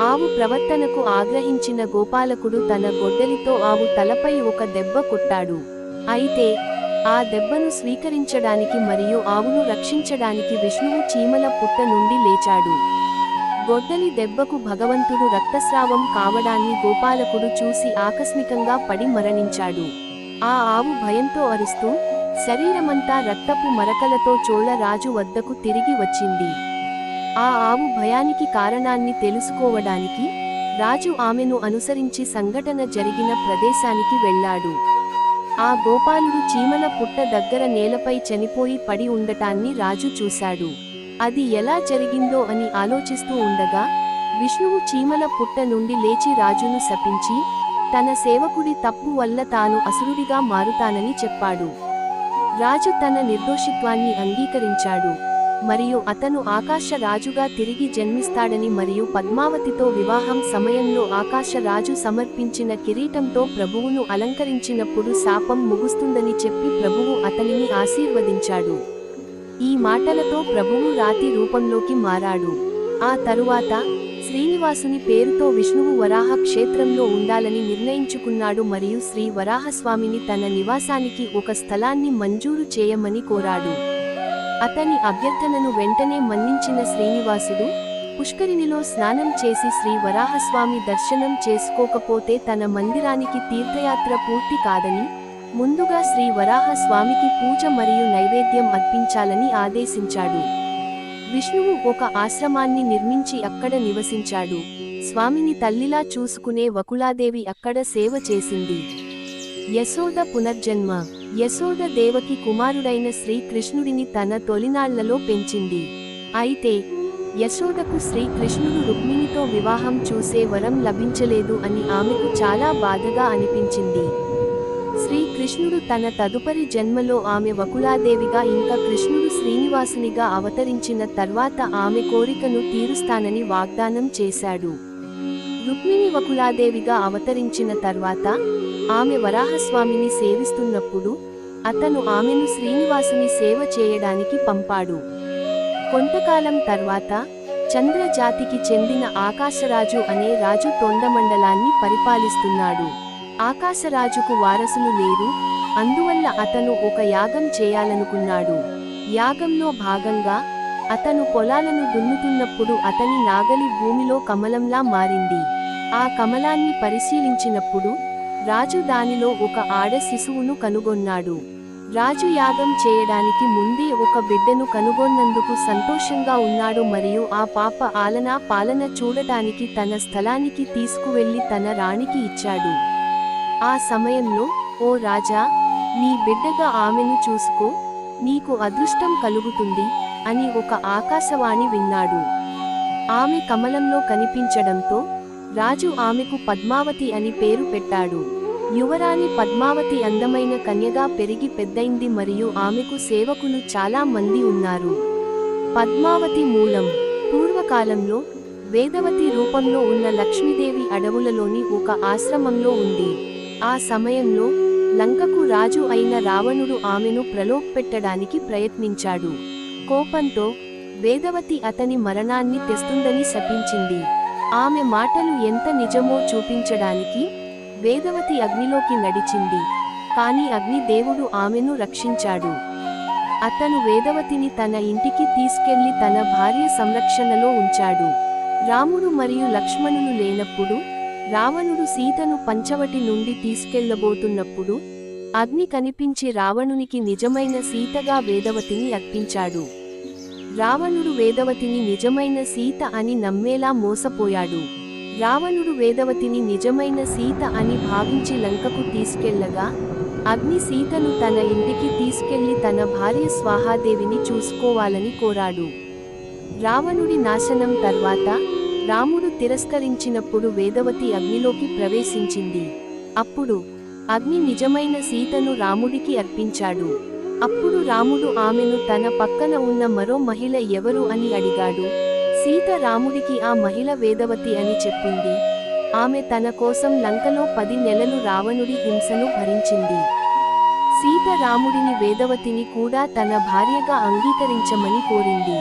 ఆవు ప్రవర్తనకు ఆగ్రహించిన గోపాలకుడు తన గొడ్డలితో ఆవు తలపై ఒక దెబ్బ కొట్టాడు. అయితే ఆ దెబ్బను స్వీకరించడానికి మరియు ఆవును రక్షించడానికి విష్ణువు చీమల పుట్ట నుండి లేచాడు. గొడ్డలి దెబ్బకు భగవంతుడు రక్తస్రావం కావడాన్ని గోపాలకుడు చూసి ఆకస్మికంగా పడి మరణించాడు. ఆ ఆవు భయంతో అరుస్తూ శరీరమంతా రక్తపు మరకలతో చోళ రాజు వద్దకు తిరిగి వచ్చింది. ఆ ఆవు భయానికి కారణాన్ని తెలుసుకోవడానికి రాజు ఆమెను అనుసరించి సంఘటన జరిగిన ప్రదేశానికి వెళ్ళాడు. ఆ గోపాలుడు చీమల పుట్ట దగ్గర నేలపై చనిపోయి పడి ఉండటాన్ని రాజు చూశాడు. అది ఎలా జరిగిందో అని ఆలోచిస్తూ ఉండగా విష్ణువు చీమల పుట్ట నుండి లేచి రాజును శపించి తన సేవకుడి తప్పు వల్ల తాను అసురుడిగా మారుతానని చెప్పాడు. రాజు తన నిర్దోషిత్వాన్ని అంగీకరించాడు మరియు అతను ఆకాశ రాజుగా తిరిగి జన్మిస్తాడని మరియు పద్మావతితో వివాహం సమయంలో ఆకాశ రాజు సమర్పించిన కిరీటంతో ప్రభువును అలంకరించినప్పుడు శాపం ముగుస్తుందని చెప్పి ప్రభువు అతనిని ఆశీర్వదించాడు. ఈ మాటలతో ప్రభువు రాతి రూపంలోకి మారాడు. ఆ తరువాత శ్రీనివాసుని పేరుతో విష్ణువు వరాహ క్షేత్రంలో ఉండాలని నిర్ణయించుకున్నాడు మరియు శ్రీ వరాహస్వామిని తన నివాసానికి ఒక స్థలాన్ని మంజూరు చేయమని కోరాడు. అతని అభ్యర్థనను వెంటనే మన్నించిన శ్రీనివాసుడు పుష్కరిణిలో స్నానం చేసి శ్రీ వరాహస్వామి దర్శనం చేసుకోకపోతే తన మందిరానికి తీర్థయాత్ర పూర్తి కాదని ముందుగా శ్రీ వరాహస్వామికి పూజ మరియు నైవేద్యం అర్పించాలని ఆదేశించాడు. విష్ణువు ఒక ఆశ్రమాన్ని నిర్మించి అక్కడ నివసించాడు. స్వామిని తల్లిలా చూసుకునే వకుళాదేవి అక్కడ సేవ చేసింది. యశోద పునర్జన్మ. యశోద దేవకి కుమారుడైన శ్రీకృష్ణుడిని తన తొలినాళ్లలో పెంచింది. అయితే యశోదకు శ్రీకృష్ణుడు రుక్మిణితో వివాహం చూసే వరం లభించలేదు అని ఆమెకు చాలా బాధగా అనిపించింది. శ్రీకృష్ణుడు తన తదుపరి జన్మలో ఆమె వకుళాదేవిగా ఇంకా కృష్ణుడు శ్రీనివాసునిగా అవతరించిన తర్వాత ఆమె కోరికను తీరుస్తానని వాగ్దానం చేశాడు. రుక్మిణి వకుళాదేవిగా అవతరించిన తర్వాత ఆమె వరాహస్వామిని సేవిస్తున్నప్పుడు అతను ఆమెను శ్రీనివాసుని సేవ చేయడానికి పంపాడు. కొంతకాలం తర్వాత చంద్ర జాతికి చెందిన ఆకాశరాజు అనే రాజు తొండమండలాన్ని పరిపాలిస్తున్నాడు. ఆకాశరాజుకు వారసులు లేరు, అందువల్ల అతను ఒక యాగం చేయాలనుకున్నాడు. యాగంలో భాగంగా అతను పొలాలను దున్నుతున్నప్పుడు అతని నాగలి భూమిలో కమలంలా మారింది. ఆ కమలాన్ని పరిశీలించినప్పుడు రాజు దానిలో ఒక ఆడ శిశువును కనుగొన్నాడు. రాజు యాగం చేయడానికి ముందే ఒక బిడ్డను కనుగొన్నందుకు సంతోషంగా ఉన్నాడు మరియు ఆ పాప ఆలనా పాలన చూడటానికి తన స్థలానికి తీసుకువెళ్లి తన రాణికి ఇచ్చాడు. ఆ సమయంలో, ఓ రాజా, నీ బిడ్డగా ఆమెను చూసుకో, నీకు అదృష్టం కలుగుతుంది అని ఒక ఆకాశవాణి విన్నాడు. ఆమె కమలంలో కనిపించడంతో రాజు ఆమెకు పద్మావతి అని పేరు పెట్టాడు. యువరాణి పద్మావతి అందమైన కన్యగా పెరిగి పెద్దయింది మరియు ఆమెకు సేవకులు చాలా మంది ఉన్నారు. పద్మావతి మూలం. పూర్వకాలంలో వేదవతి రూపంలో ఉన్న లక్ష్మీదేవి అడవులలోని ఒక ఆశ్రమంలో ఉంది. ఆ సమయంలో లంకకు రాజు అయిన రావణుడు ఆమెను ప్రలోభపెట్టడానికి ప్రయత్నించాడు. కోపంతో వేదవతి అతని మరణాన్ని తెస్తుందని శపించింది. ఆమె మాటలు ఎంత నిజమో చూపించడానికి వేదవతి అగ్నిలోకి నడిచింది. కాని అగ్నిదేవుడు ఆమెను రక్షించాడు. అతను వేదవతిని తన ఇంటికి తీసుకెళ్లి తన భార్య సంరక్షణలో ఉంచాడు. రాముడు మరియు లక్ష్మణులు లేనప్పుడు రావణుడు సీతను పంచవటి నుండి తీసుకెళ్లబోతున్నప్పుడు అగ్ని కనిపించి రావణునికి నిజమైన సీతగా వేదవతిని అర్పించాడు. రావణుడు వేదవతిని నిజమైన సీత అని నమ్మేలా మోసపోయాడు. రావణుడు వేదవతిని నిజమైన సీత అని భావించి లంకకు తీసుకెళ్లగా అగ్ని సీతను తన ఇంటికి తీసుకెళ్లి తన భార్య స్వాహాదేవిని చూసుకోవాలని కోరాడు. రావణుడి నాశనం తర్వాత రాముడు తిరస్కరించినప్పుడు వేదవతి అగ్నిలోకి ప్రవేశించింది. అప్పుడు అగ్ని నిజమైన సీతను రాముడికి అర్పించాడు. అప్పుడు రాముడు ఆమెను తన పక్కన ఉన్న మరో మహిళ ఎవరు అని అడిగాడు. సీత రాముడికి ఆ మహిళ వేదవతి అని చెప్పింది. ఆమె తన కోసం లంకలో 10 నెలలు రావణుడి హింసను భరించింది. సీత రాముడిని వేదవతిని కూడా తన భార్యగా అంగీకరించమని కోరింది.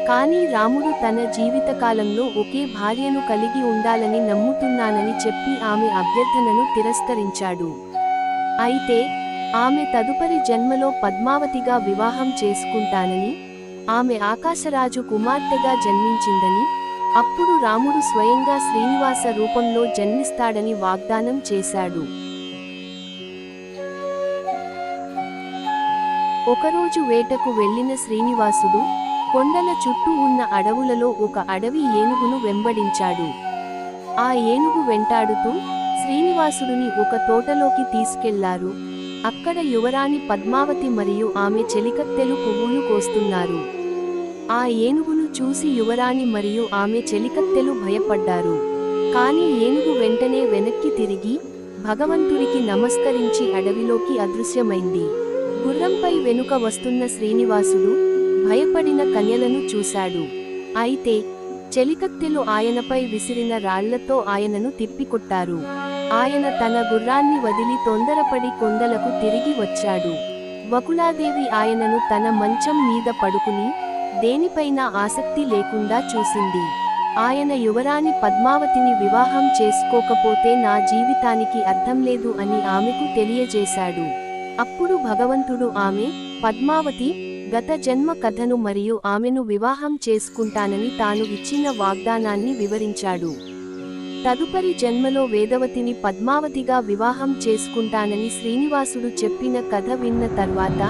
కానీ రాముడు తన జీవితకాలంలో ఒకే భార్యను కలిగి ఉండాలని నమ్ముతున్నానని చెప్పి ఆమె అభ్యర్థనను తిరస్కరించాడు. అయితే ఆమె తదుపరి జన్మలో పద్మావతిగా వివాహం చేసుకుంటానని, ఆమె ఆకాశరాజు కుమార్తెగా జన్మించిందని, అప్పుడు రాముడు స్వయంగా శ్రీనివాస రూపంలో జన్మిస్తాడని వాగ్దానం చేశాడు. ఒకరోజు వేటకు వెళ్లిన శ్రీనివాసుడు కొండల చుట్టూ ఉన్న అడవులలో ఒక అడవి ఏనుగును వెంబడించాడు. ఆ ఏనుగు వెంటాడుతూ శ్రీనివాసుడిని ఒక తోటలోకి తీసుకెళ్లారు. అక్కడ యువరాణి పద్మావతి మరియు ఆమె చెలికత్తెలు పువ్వులు కోస్తున్నారు. ఆ ఏనుగును చూసి యువరాణి మరియు ఆమె చెలికత్తెలు భయపడ్డారు. కాని ఏనుగు వెంటనే వెనక్కి తిరిగి భగవంతుడికి నమస్కరించి అడవిలోకి అదృశ్యమైంది. గుర్రంపై వెనుక వస్తున్న శ్రీనివాసుడు భయపడిన కన్యలను చూశాడు. అయితే చెలికత్తెలు ఆయనపై విసిరిన రాళ్లతో ఆయనను తిప్పికొట్టారు. ఆయన తన గుర్రాన్ని వదిలి తొందరపడి కొండలకు తిరిగి వచ్చాడు. వకులాదేవి ఆయనను తన మంచం మీద పడుకుని దేనిపైనా ఆసక్తి లేకుండా చూసింది. ఆయన యువరాణి పద్మావతిని వివాహం చేసుకోకపోతే నా జీవితానికి అర్థం లేదు అని ఆమెకు తెలియజేశాడు. అప్పుడు భగవంతుడు ఆమె, పద్మావతి గత జన్మ కథను మరియు ఆమెను వివాహం చేసుకుంటానని తాను ఇచ్చిన వాగ్దానాన్ని వివరించాడు. తదుపరి జన్మలో వేదవతిని పద్మావతిగా వివాహం చేసుకుంటానని శ్రీనివాసుడు చెప్పిన కథ విన్న తర్వాత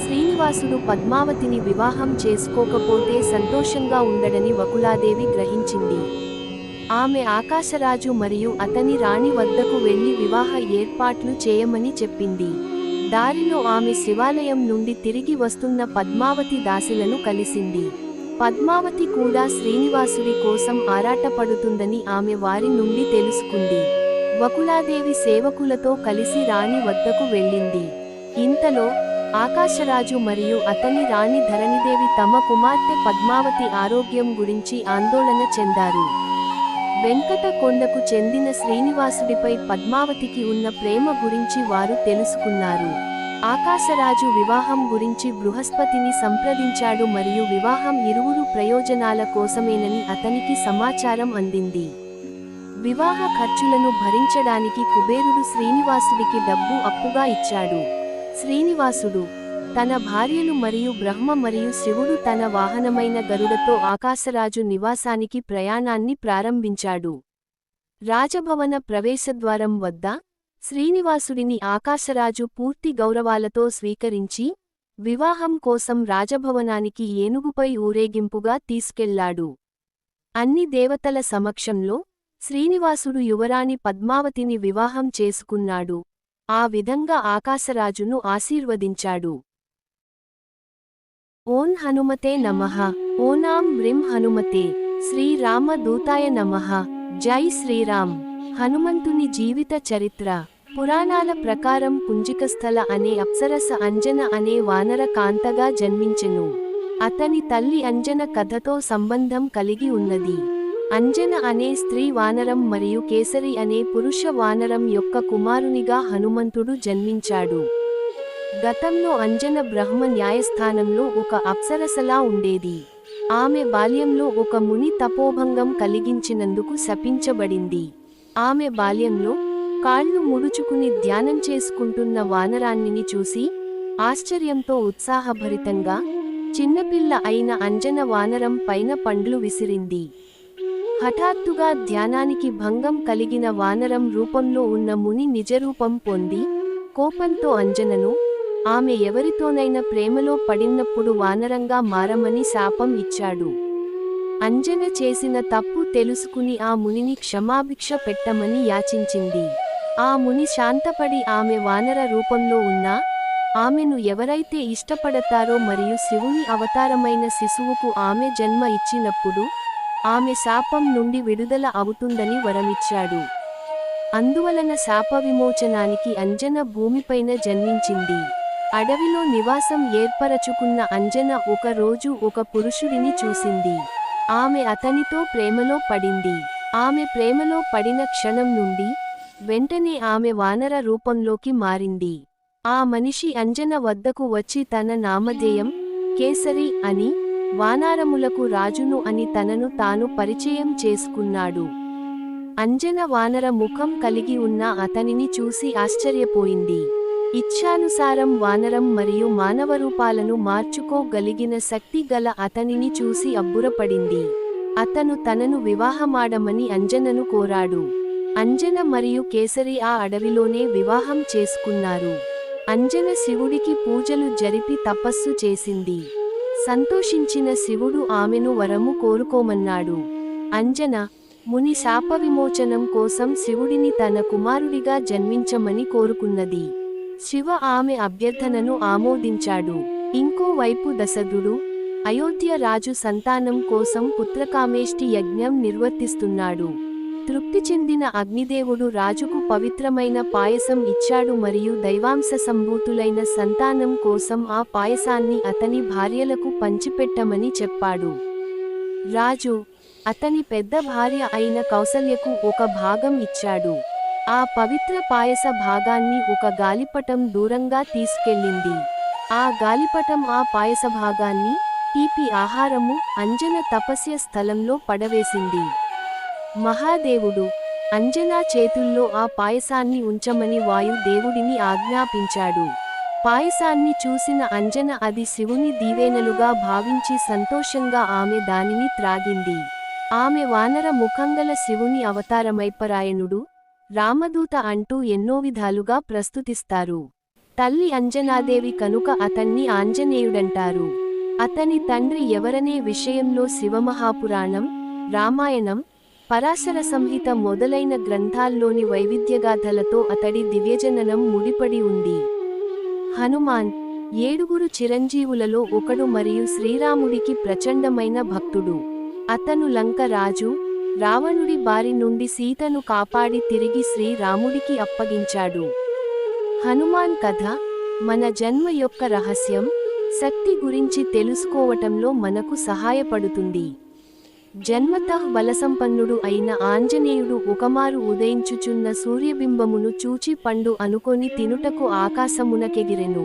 శ్రీనివాసుడు పద్మావతిని వివాహం చేసుకోకపోతే సంతోషంగా ఉండడని వకులాదేవి గ్రహించింది. ఆమె ఆకాశరాజు మరియు అతని రాణి వద్దకు వెళ్లి వివాహ ఏర్పాట్లు చేయమని చెప్పింది. దారిలో ఆమె శివాలయం నుండి తిరిగి వస్తున్న పద్మావతి దాసిలను కలిసింది. పద్మావతి కూడా శ్రీనివాసుడి కోసం ఆరాటపడుతుందని ఆమె వారి నుండి తెలుసుకుంది. వకులాదేవి సేవకులతో కలిసి రాణి వద్దకు వెళ్ళింది. ఇంతలో ఆకాశరాజు మరియు అతని రాణి ధరణిదేవి తమ కుమార్తె పద్మావతి ఆరోగ్యం గురించి ఆందోళన చెందారు. వెంకట కొండకు చెందిన శ్రీనివాసుడిపై పద్మావతికి ఉన్న ప్రేమ గురించి వారు తెలుసుకున్నారు. ఆకాశరాజు వివాహం గురించి బృహస్పతిని సంప్రదించాడు మరియు వివాహం ఇరువురు ప్రయోజనాల కోసమేనని అతనికి సమాచారం అందింది. వివాహ ఖర్చులను భరించడానికి కుబేరుడు శ్రీనివాసుడికి డబ్బు అప్పుగా ఇచ్చాడు. శ్రీనివాసుడు తన భార్యలు మరియు బ్రహ్మ మరియు శివుడు తన వాహనమైన గరుడతో ఆకాశరాజు నివాసానికి ప్రయాణాన్ని ప్రారంభించాడు. రాజభవన ప్రవేశద్వారం వద్ద శ్రీనివాసుడిని ఆకాశరాజు పూర్తి గౌరవాలతో స్వీకరించి వివాహం కోసం రాజభవనానికి ఏనుగుపై ఊరేగింపుగా తీసుకెళ్లాడు. అన్ని దేవతల సమక్షంలో శ్రీనివాసుడు యువరాణి పద్మావతిని వివాహం చేసుకున్నాడు. ఆ విధంగా ఆకాశరాజును ఆశీర్వదించాడు. ఓం హనుమతే నమః. ఓం హ్రీం హనుమతే శ్రీరామ దూతాయ నమః. జై శ్రీరామ్. హనుమంతుని జీవిత చరిత్ర. పురాణాల ప్రకారం పుంజికస్థల అనే అప్సరస అంజన అనే వానర కాంతగా జన్మించెను. అతని తల్లి అంజన కథతో సంబంధం కలిగి ఉన్నది. అంజన అనే స్త్రీ వానరం మరియు కేసరి అనే పురుష వానరం యొక్క కుమారునిగా హనుమంతుడు జన్మించాడు. గతంలో అంజన బ్రహ్మ న్యాయస్థానంలో ఒక అప్సరసలా ఉండేది. ఆమె బాల్యంలో ఒక ముని తపోభంగం కలిగించినందుకు శపించబడింది. ఆమె బాల్యంలో కాళ్ళు ముడుచుకుని ధ్యానం చేసుకుంటున్న వానరాన్నిని చూసి ఆశ్చర్యంతో ఉత్సాహభరితంగా చిన్నపిల్ల అయిన అంజన వానరం పైన పండ్లు విసిరింది. హఠాత్తుగా ధ్యానానికి భంగం కలిగిన వానరం రూపంలో ఉన్న ముని నిజరూపం పొంది కోపంతో అంజనను ఆమె ఎవరితోనైనా ప్రేమలో పడినప్పుడు వానరంగా మారమని శాపం ఇచ్చాడు. అంజన చేసిన తప్పు తెలుసుకుని ఆ మునిని క్షమాభిక్ష పెట్టమని యాచించింది. ఆ ముని శాంతపడి ఆమె వానర రూపంలో ఉన్నా ఆమెను ఎవరైతే ఇష్టపడతారో మరియు శివుని అవతారమైన శిశువుకు ఆమె జన్మ ఇచ్చినప్పుడు ఆమె శాపం నుండి విడుదల అవుతుందని వరమిచ్చాడు. అందువలన శాప విమోచనానికి అంజన భూమిపైన జన్మించింది. అడవిలో నివాసం ఏర్పరచుకున్న అంజన ఒక రోజు ఒక పురుషుడిని చూసింది. ఆమె అతనితో ప్రేమలో పడింది. ఆమె ప్రేమలో పడిన క్షణం నుండి వెంటనే ఆమె వానర రూపంలోకి మారింది. ఆ మనిషి అంజన వద్దకు వచ్చి తన నామధేయం కేసరి అని, వానరములకు రాజును అని తనను తాను పరిచయం చేసుకున్నాడు. అంజన వానర ముఖం కలిగి ఉన్న అతనిని చూసి ఆశ్చర్యపోయింది. ఇచ్ఛానుసారం వానరం మరియు మానవరూపాలను మార్చుకోగలిగిన శక్తి గల అతనిని చూసి అబ్బురపడింది. అతను తనను వివాహమాడమని అంజనను కోరాడు. అంజన మరియు కేసరి ఆ అడవిలోనే వివాహం చేసుకున్నారు. అంజన శివుడికి పూజలు జరిపి తపస్సు చేసింది. సంతోషించిన శివుడు ఆమెను వరము కోరుకోమన్నాడు. అంజన ముని శాప విమోచనం కోసం శివుడిని తన కుమారుడిగా జన్మించమని కోరుకున్నది. శివ ఆమె అభ్యర్థనను ఆమోదించాడు. ఇంకోవైపు దశరథుడు అయోధ్య రాజు సంతానం కోసం పుత్రకామేష్టి యజ్ఞం నిర్వర్తిస్తున్నాడు. తృప్తి చెందిన అగ్నిదేవుడు రాజుకు పవిత్రమైన పాయసం ఇచ్చాడు మరియు దైవాంశ సంభూతులైన సంతానం కోసం ఆ పాయసాన్ని అతని భార్యలకు పంచిపెట్టమని చెప్పాడు. రాజు అతని పెద్ద భార్య అయిన కౌసల్యకు ఒక భాగం ఇచ్చాడు. ఆ పవిత్ర పాయస భాగాన్ని ఒక గాలిపటం దూరంగా తీసుకెళ్ళింది. ఆ గాలిపటం ఆ పాయస భాగాన్ని, తీపి ఆహారము, అంజన తపస్య స్థలంలో పడవేసింది. మహాదేవుడు అంజనా చేతుల్లో ఆ పాయసాన్ని ఉంచమని వాయుదేవుడిని ఆజ్ఞాపించాడు. పాయసాన్ని చూసిన అంజన అది శివుని దీవెనలుగా భావించి సంతోషంగా ఆమె దానిని త్రాగింది. ఆమె వానర ముఖంగల శివుని అవతారమైపరాయణుడు, రామదూత అంటూ ఎన్నో విధాలుగా ప్రస్తుతిస్తారు. తల్లి అంజనాదేవి కనుక అతన్ని ఆంజనేయుడంటారు. అతని తండ్రి ఎవరనే విషయంలో శివమహాపురాణం, రామాయణం, పరాశర సంహిత మొదలైన గ్రంథాల్లోని వైవిధ్యగాథలతో అతడి దివ్యజననం ముడిపడి ఉంది. హనుమాన్ 7 చిరంజీవులలో ఒకడు మరియు శ్రీరాముడికి ప్రచండమైన భక్తుడు. అతను లంక రాజు రావణుడి బారి నుండి సీతను కాపాడి తిరిగి శ్రీరాముడికి అప్పగించాడు. హనుమాన్ కథ మన జన్మ యొక్క రహస్యం, శక్తి గురించి తెలుసుకోవటంలో మనకు సహాయపడుతుంది. జన్మతః బలసంపన్నుడు అయిన ఆంజనేయుడు ఒకమారు ఉదయించుచున్న సూర్యబింబమును చూచి పండు అనుకొని తినుటకు ఆకాశమునకెగిరెను.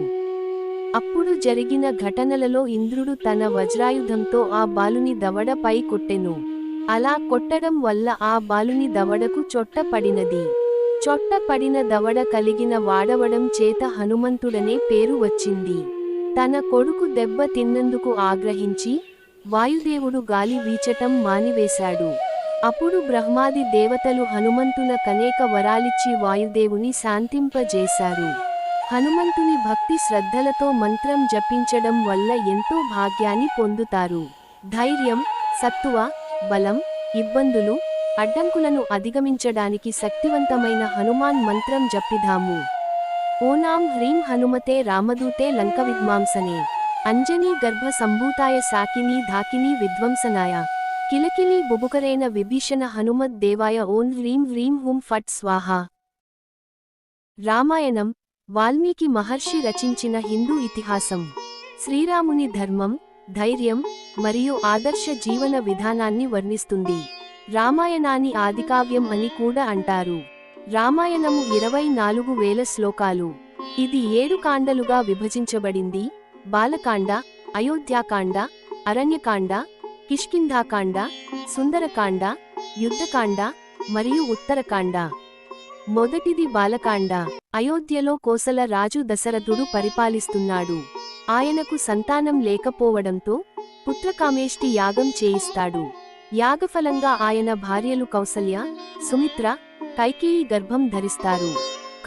అప్పుడు జరిగిన ఘటనలలో ఇంద్రుడు తన వజ్రాయుధంతో ఆ బాలుని దవడపై కొట్టెను. అలా కొట్టడం వల్ల ఆ బాలుని దవడకు చొట్ట పడినది. చొట్ట పడిన దవడ కలిగిన వాడవడం చేత హనుమంతుడనే పేరు వచ్చింది. తన కొడుకు దెబ్బ తిన్నందుకు ఆగ్రహించి వాయుదేవుడు గాలి వీచటం మానివేశాడు. అప్పుడు బ్రహ్మాది దేవతలు హనుమంతున కనేక వరాలిచ్చి వాయుదేవుని శాంతింపజేశారు. హనుమంతుని భక్తి శ్రద్ధలతో మంత్రం జపించడం వల్ల ఎంతో భాగ్యాన్ని పొందుతారు. ధైర్యం, సత్తువ, బలం, ఇబ్బందులు, అడ్డంకులను అధిగమించడానికి శక్తివంతమైన హనుమాన్ మంత్రం జపిద్దాము. ఓం హ్రీం హనుమతే రామదూతే లంకవిద్వాంసనే అంజనీ గర్భ సంభూతాయ శాకినీ ధాకినీ విధ్వంసనాయ కిలకిలీ బుబుకరేణ విభీషణ హనుమద్ దేవాయ ఓం హ్రీం హ్రీం హుం ఫట్ స్వాహ. రామాయణం వాల్మీకి మహర్షి రచించిన హిందూ ఇతిహాసం. శ్రీరాముని ధర్మం, ధైర్యం మరియు ఆదర్శ జీవన విధానాన్ని వర్ణిస్తుంది. రామాయణాన్ని ఆదికావ్యం అని కూడా అంటారు. రామాయణము 24,000 శ్లోకాలు. ఇది 7 కాండలుగా విభజించబడింది. బాలకాండ, అయోధ్యాకాండ, అరణ్యకాండ, కిష్కింధాకాండ, సుందరకాండ, యుద్ధకాండ మరియు ఉత్తరకాండ. మొదటిది బాలకాండ. అయోధ్యలో కోసల రాజు దశరథుడు పరిపాలిస్తున్నాడు. ఆయనకు సంతానం లేకపోవడంతో పుత్రకామేష్టి యాగం చేయిస్తాడు. యాగఫలంగా ఆయన భార్యలు కౌసల్య, సుమిత్ర, కైకేయి గర్భం ధరిస్తారు.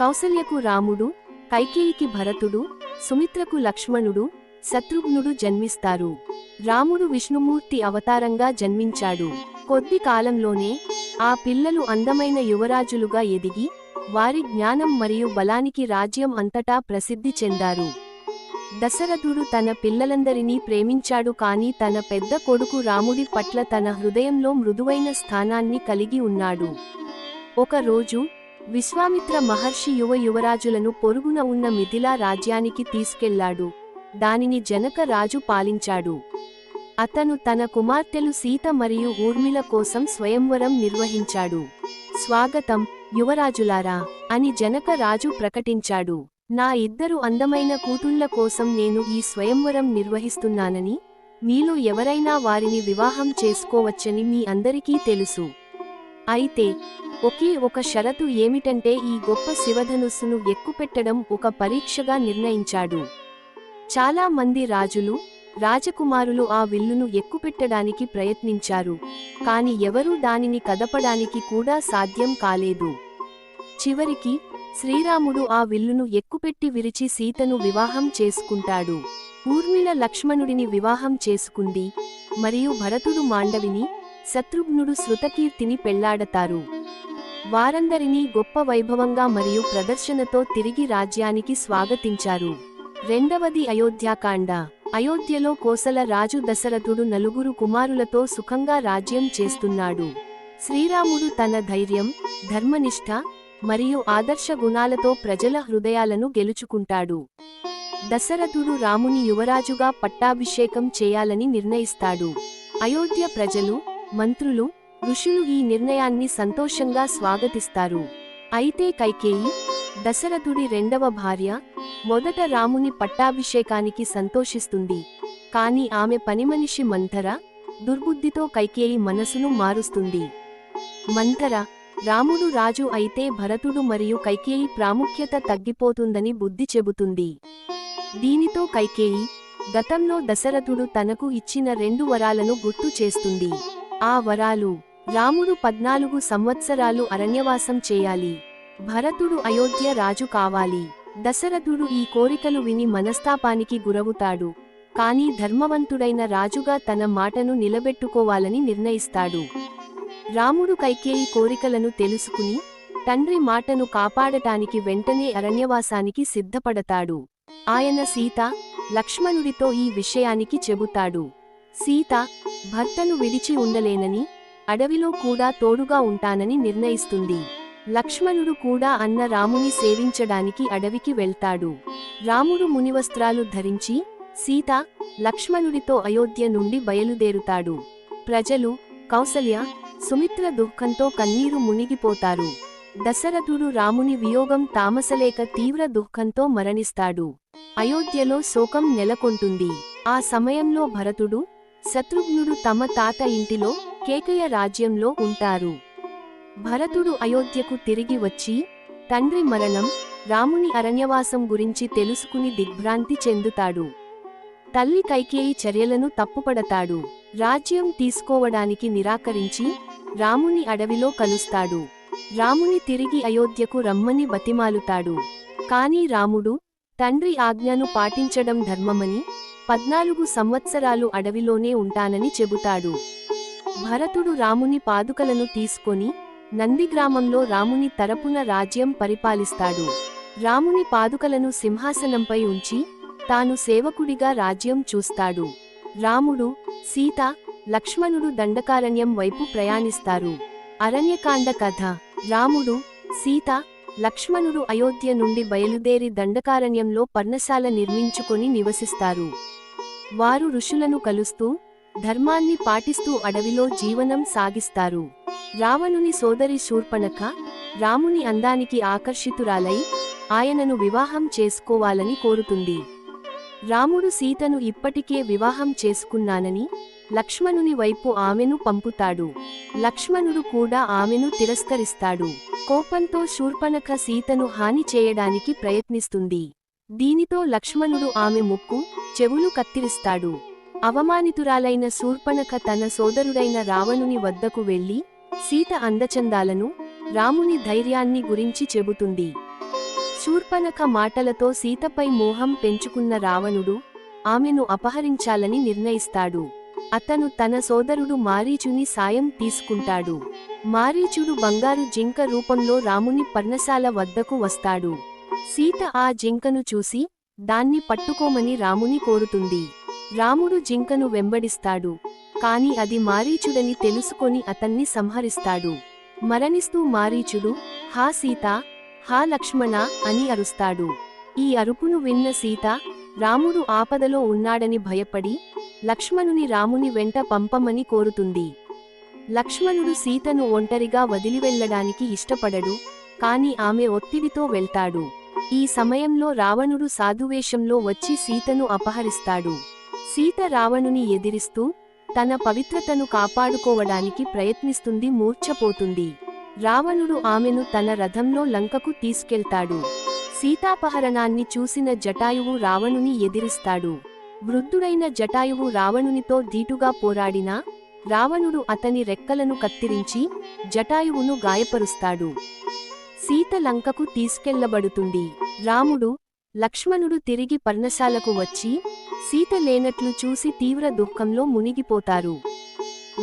కౌసల్యకు రాముడు, కైకేయికి భరతుడు, సుమిత్రకు లక్ష్మణుడు, శత్రుఘ్నుడు జన్మిస్తారు. రాముడు విష్ణుమూర్తి అవతారంగా జన్మించాడు. కొద్ది కాలంలోనే ఆ పిల్లలు అందమైన యువరాజులుగా ఎదిగి వారి జ్ఞానం మరియు బలానికి రాజ్యం అంతటా ప్రసిద్ధి చెందారు. దశరథుడు తన పిల్లలందరినీ ప్రేమించాడు, కానీ తన పెద్ద కొడుకు రాముడి పట్ల తన హృదయంలో మృదువైన స్థానాన్ని కలిగి ఉన్నాడు. ఒక రోజు విశ్వామిత్ర మహర్షి యువరాజులను పొరుగున ఉన్న మిథిలా రాజ్యానికి తీసుకెళ్లాడు. దానిని జనక రాజు పాలించాడు. అతను తన కుమార్తెలు సీత మరియు ఊర్మిళ కోసం స్వయంవరం నిర్వహించాడు. స్వాగతం యువరాజులారా అని జనక రాజు ప్రకటించాడు. నా 2 అందమైన కూతుళ్ల కోసం నేను ఈ స్వయంవరం నిర్వహిస్తున్నానని, మీలో ఎవరైనా వారిని వివాహం చేసుకోవచ్చని మీ అందరికీ తెలుసు. అయితే ఒకే ఒక షరతు ఏమిటంటే ఈ గొప్ప శివధనుస్సును ఎక్కుపెట్టడం ఒక పరీక్షగా నిర్ణయించాడు. చాలా మంది రాజులు, రాజకుమారులు ఆ విల్లును ఎక్కుపెట్టడానికి ప్రయత్నించారు, కాని ఎవరూ దానిని కదపడానికి కూడా సాధ్యం కాలేదు. చివరికి శ్రీరాముడు ఆ విల్లును ఎక్కుపెట్టి విరిచి సీతను వివాహం చేసుకుంటాడు. ఊర్మిళ లక్ష్మణుడిని వివాహం చేసుకుంది మరియు భరతుడు మాండవిని, శత్రుఘ్నుడు శృతకీర్తిని పెళ్లాడతారు. వారందరినీ గొప్ప వైభవంగా మరియు ప్రదర్శనతో తిరిగి రాజ్యానికి స్వాగతించారు. రెండవది అయోధ్యాకాండ. అయోధ్యలో కోసల రాజు దశరథుడు 4 కుమారులతో సుఖంగా రాజ్యం చేస్తున్నాడు. శ్రీరాముడు తన ధైర్యం, ధర్మనిష్ఠ మరియు ఆదర్శ గుణాలతో ప్రజల హృదయాలను గెలుచుకుంటాడు. దశరథుడు రాముని యువరాజుగా పట్టాభిషేకం చేయాలని నిర్ణయిస్తాడు. అయోధ్య ప్రజలు, మంత్రులు, ఋషులు ఈ నిర్ణయాన్ని సంతోషంగా స్వాగతిస్తారు. అయితే కైకేయి, దశరథుడి రెండవ భార్య, మొదట రాముని పట్టాభిషేకానికి సంతోషిస్తుంది. కాని ఆమె పనిమనిషి మంథర దుర్బుద్ధితో కైకేయి మనసును మారుస్తుంది. మంథర, రాముడు రాజు అయితే భరతుడు మరియు కైకేయి ప్రాముఖ్యత తగ్గిపోతుందని బుద్ధి చెబుతుంది. దీనితో కైకేయి గతంలో దశరథుడు తనకు ఇచ్చిన 2 వరాలను గుర్తు చేస్తుంది. ఆ వరాలు: రాముడు 14 సంవత్సరాలు అరణ్యవాసం చేయాలి, భరతుడు అయోధ్య రాజు కావాలి. దశరథుడు ఈ కోరికలు విని మనస్తాపానికి గురవుతాడు, కానీ ధర్మవంతుడైన రాజుగా తన మాటను నిలబెట్టుకోవాలని నిర్ణయిస్తాడు. రాముడు కైకేయి కోరికలను తెలుసుకుని తండ్రి మాటను కాపాడటానికి వెంటనే అరణ్యవాసానికి సిద్ధపడతాడు. ఆయన సీత, లక్ష్మణుడితో ఈ విషయానికి చెబుతాడు. సీత భర్తను విడిచి ఉండలేనని, అడవిలో కూడా తోడుగా ఉంటానని నిర్ణయిస్తుంది. లక్ష్మణుడు కూడా అన్న రాముని సేవించడానికి అడవికి వెళ్తాడు. రాముడు మునివస్త్రాలు ధరించి సీత, లక్ష్మణుడితో అయోధ్య నుండి బయలుదేరుతాడు. ప్రజలు, కౌసల్య, సుమిత్ర దుఃఖంతో కన్నీరు మునిగిపోతారు. దశరథుడు రాముని వియోగం తామసలేక తీవ్ర దుఃఖంతో మరణిస్తాడు. అయోధ్యలో శోకం నెలకొంటుంది. ఆ సమయంలో భరతుడు, శత్రుఘ్నుడు తమ తాత ఇంటిలో కేకయ రాజ్యంలో ఉంటారు. భరతుడు అయోధ్యకు తిరిగి వచ్చి తండ్రి మరణం, రాముని అరణ్యవాసం గురించి తెలుసుకుని దిగ్భ్రాంతి చెందుతాడు. తల్లి కైకేయి చర్యలను తప్పుపడతాడు. రాజ్యం తీసుకోవడానికి నిరాకరించి రాముని అడవిలో కలుస్తాడు. రాముని తిరిగి అయోధ్యకు రమ్మని బతిమాలుతాడు. కాని రాముడు తండ్రి ఆజ్ఞను పాటించడం ధర్మమని, 14 సంవత్సరాలు అడవిలోనే ఉంటానని చెబుతాడు. భరతుడు రాముని పాదుకలను తీసుకొని నందిగ్రామంలో రాముని తరపున రాజ్యం పరిపాలిస్తాడు. రాముని పాదుకలను సింహాసనంపై ఉంచి తాను సేవకుడిగా రాజ్యం చూస్తాడు. రాముడు, సీత, లక్ష్మణుడు దండకారణ్యం వైపు ప్రయాణిస్తారు. అరణ్యకాండ కథ. రాముడు, సీత, లక్ష్మణుడు అయోధ్య నుండి బయలుదేరి దండకారణ్యంలో పర్ణశాల నిర్మించుకొని నివసిస్తారు. వారు ఋషులను కలుస్తూ ధర్మాన్ని పాటిస్తూ అడవిలో జీవనం సాగిస్తారు. రావణుని సోదరి శూర్పణఖ రాముని అందానికి ఆకర్షితురాలై ఆయనను వివాహం చేసుకోవాలని కోరుతుంది. రాముడు సీతను ఇప్పటికే వివాహం చేసుకున్నానని లక్ష్మణుని వైపు ఆమెను పంపుతాడు. లక్ష్మణుడు కూడా ఆమెను తిరస్కరిస్తాడు. కోపంతో శూర్పణఖ సీతను హాని చేయడానికి ప్రయత్నిస్తుంది. దీనితో లక్ష్మణుడు ఆమె ముక్కు, చెవులు కత్తిరిస్తాడు. అవమానితురాలైన శూర్పణఖ తన సోదరుడైన రావణుని వద్దకు వెళ్లి సీత అందచందాలను, రాముని ధైర్యాన్ని గురించి చెబుతుంది. శూర్పణఖ మాటలతో సీతపై మోహం పెంచుకున్న రావణుడు ఆమెను అపహరించాలని నిర్ణయిస్తాడు. అతను తన సోదరుడు మారీచుని సాయం తీసుకుంటాడు. మారీచుడు బంగారు జింక రూపంలో రాముని పర్ణశాల వద్దకు వస్తాడు. సీత ఆ జింకను చూసి దాన్ని పట్టుకోమని రాముని కోరుతుంది. రాముడు జింకను వెంబడిస్తాడు. కాని అది మారీచుడని తెలుసుకొని అతన్ని సంహరిస్తాడు. మరణిస్తూ మారీచుడు హా సీత, హా లక్ష్మణ అని అరుస్తాడు. ఈ అరుపును విన్న సీత రాముడు ఆపదలో ఉన్నాడని భయపడి లక్ష్మణుని రాముని వెంట పంపమని కోరుతుంది. లక్ష్మణుడు సీతను ఒంటరిగా వదిలివెళ్లడానికి ఇష్టపడడు. కాని ఆమె ఒత్తిడితో వెళ్తాడు. ఈ సమయంలో రావణుడు సాధువేషంలో వచ్చి సీతను అపహరిస్తాడు. సీత రావణుని ఎదిరిస్తూ తన పవిత్రతను కాపాడుకోవడానికి ప్రయత్నిస్తుంది. మూర్ఛపోతుంది. రావణుడు ఆమెను తన రథంలో లంకకు తీసుకెళ్తాడు. సీతాపహరణాన్ని చూసిన జటాయువు రావణుని ఎదిరిస్తాడు. వృద్ధుడైన జటాయువు రావణునితో ధీటుగా పోరాడినా రావణుడు అతని రెక్కలను కత్తిరించి జటాయువును గాయపరుస్తాడు. సీత లంకకు తీసుకెళ్లబడుతుంది. రాముడు, లక్ష్మణుడు తిరిగి పర్ణశాలకు వచ్చి సీత లేనట్లు చూసి తీవ్ర దుఃఖంలో మునిగిపోతారు.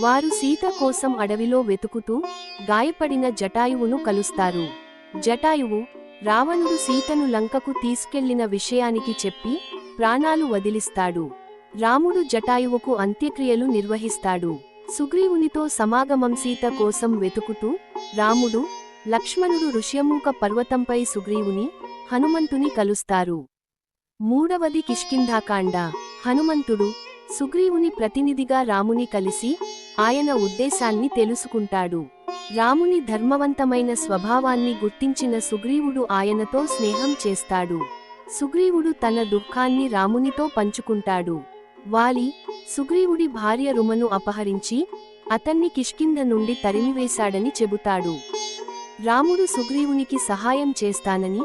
వారు సీత కోసం అడవిలో వెతుకుతూ గాయపడిన జటాయువును కలుస్తారు. జటాయువు రావణుడు సీతను లంకకు తీసుకెళ్లిన విషయానికి చెప్పి ప్రాణాలు వదిలిస్తాడు. రాముడు జటాయువుకు అంత్యక్రియలు నిర్వహిస్తాడు. సుగ్రీవునితో సమాగమం. సీత కోసం వెతుకుతూ రాముడు, లక్ష్మణుడు ఋష్యమూక పర్వతంపై సుగ్రీవుని, హనుమంతుని కలుస్తారు. మూడవది కిష్కింధాకాండ. హనుమంతుడు సుగ్రీవుని ప్రతినిధిగా రాముని కలిసి ఆయన ఉద్దేశాన్ని తెలుసుకుంటాడు. రాముని ధర్మవంతమైన స్వభావాన్ని గుర్తించిన సుగ్రీవుడు ఆయనతో స్నేహం చేస్తాడు. సుగ్రీవుడు తన దుఃఖాన్ని రామునితో పంచుకుంటాడు. వాలి సుగ్రీవుడి భార్య రుమను అపహరించి అతన్ని కిష్కింధ నుండి తరిమివేశాడని చెబుతాడు. రాముడు సుగ్రీవునికి సహాయం చేస్తానని,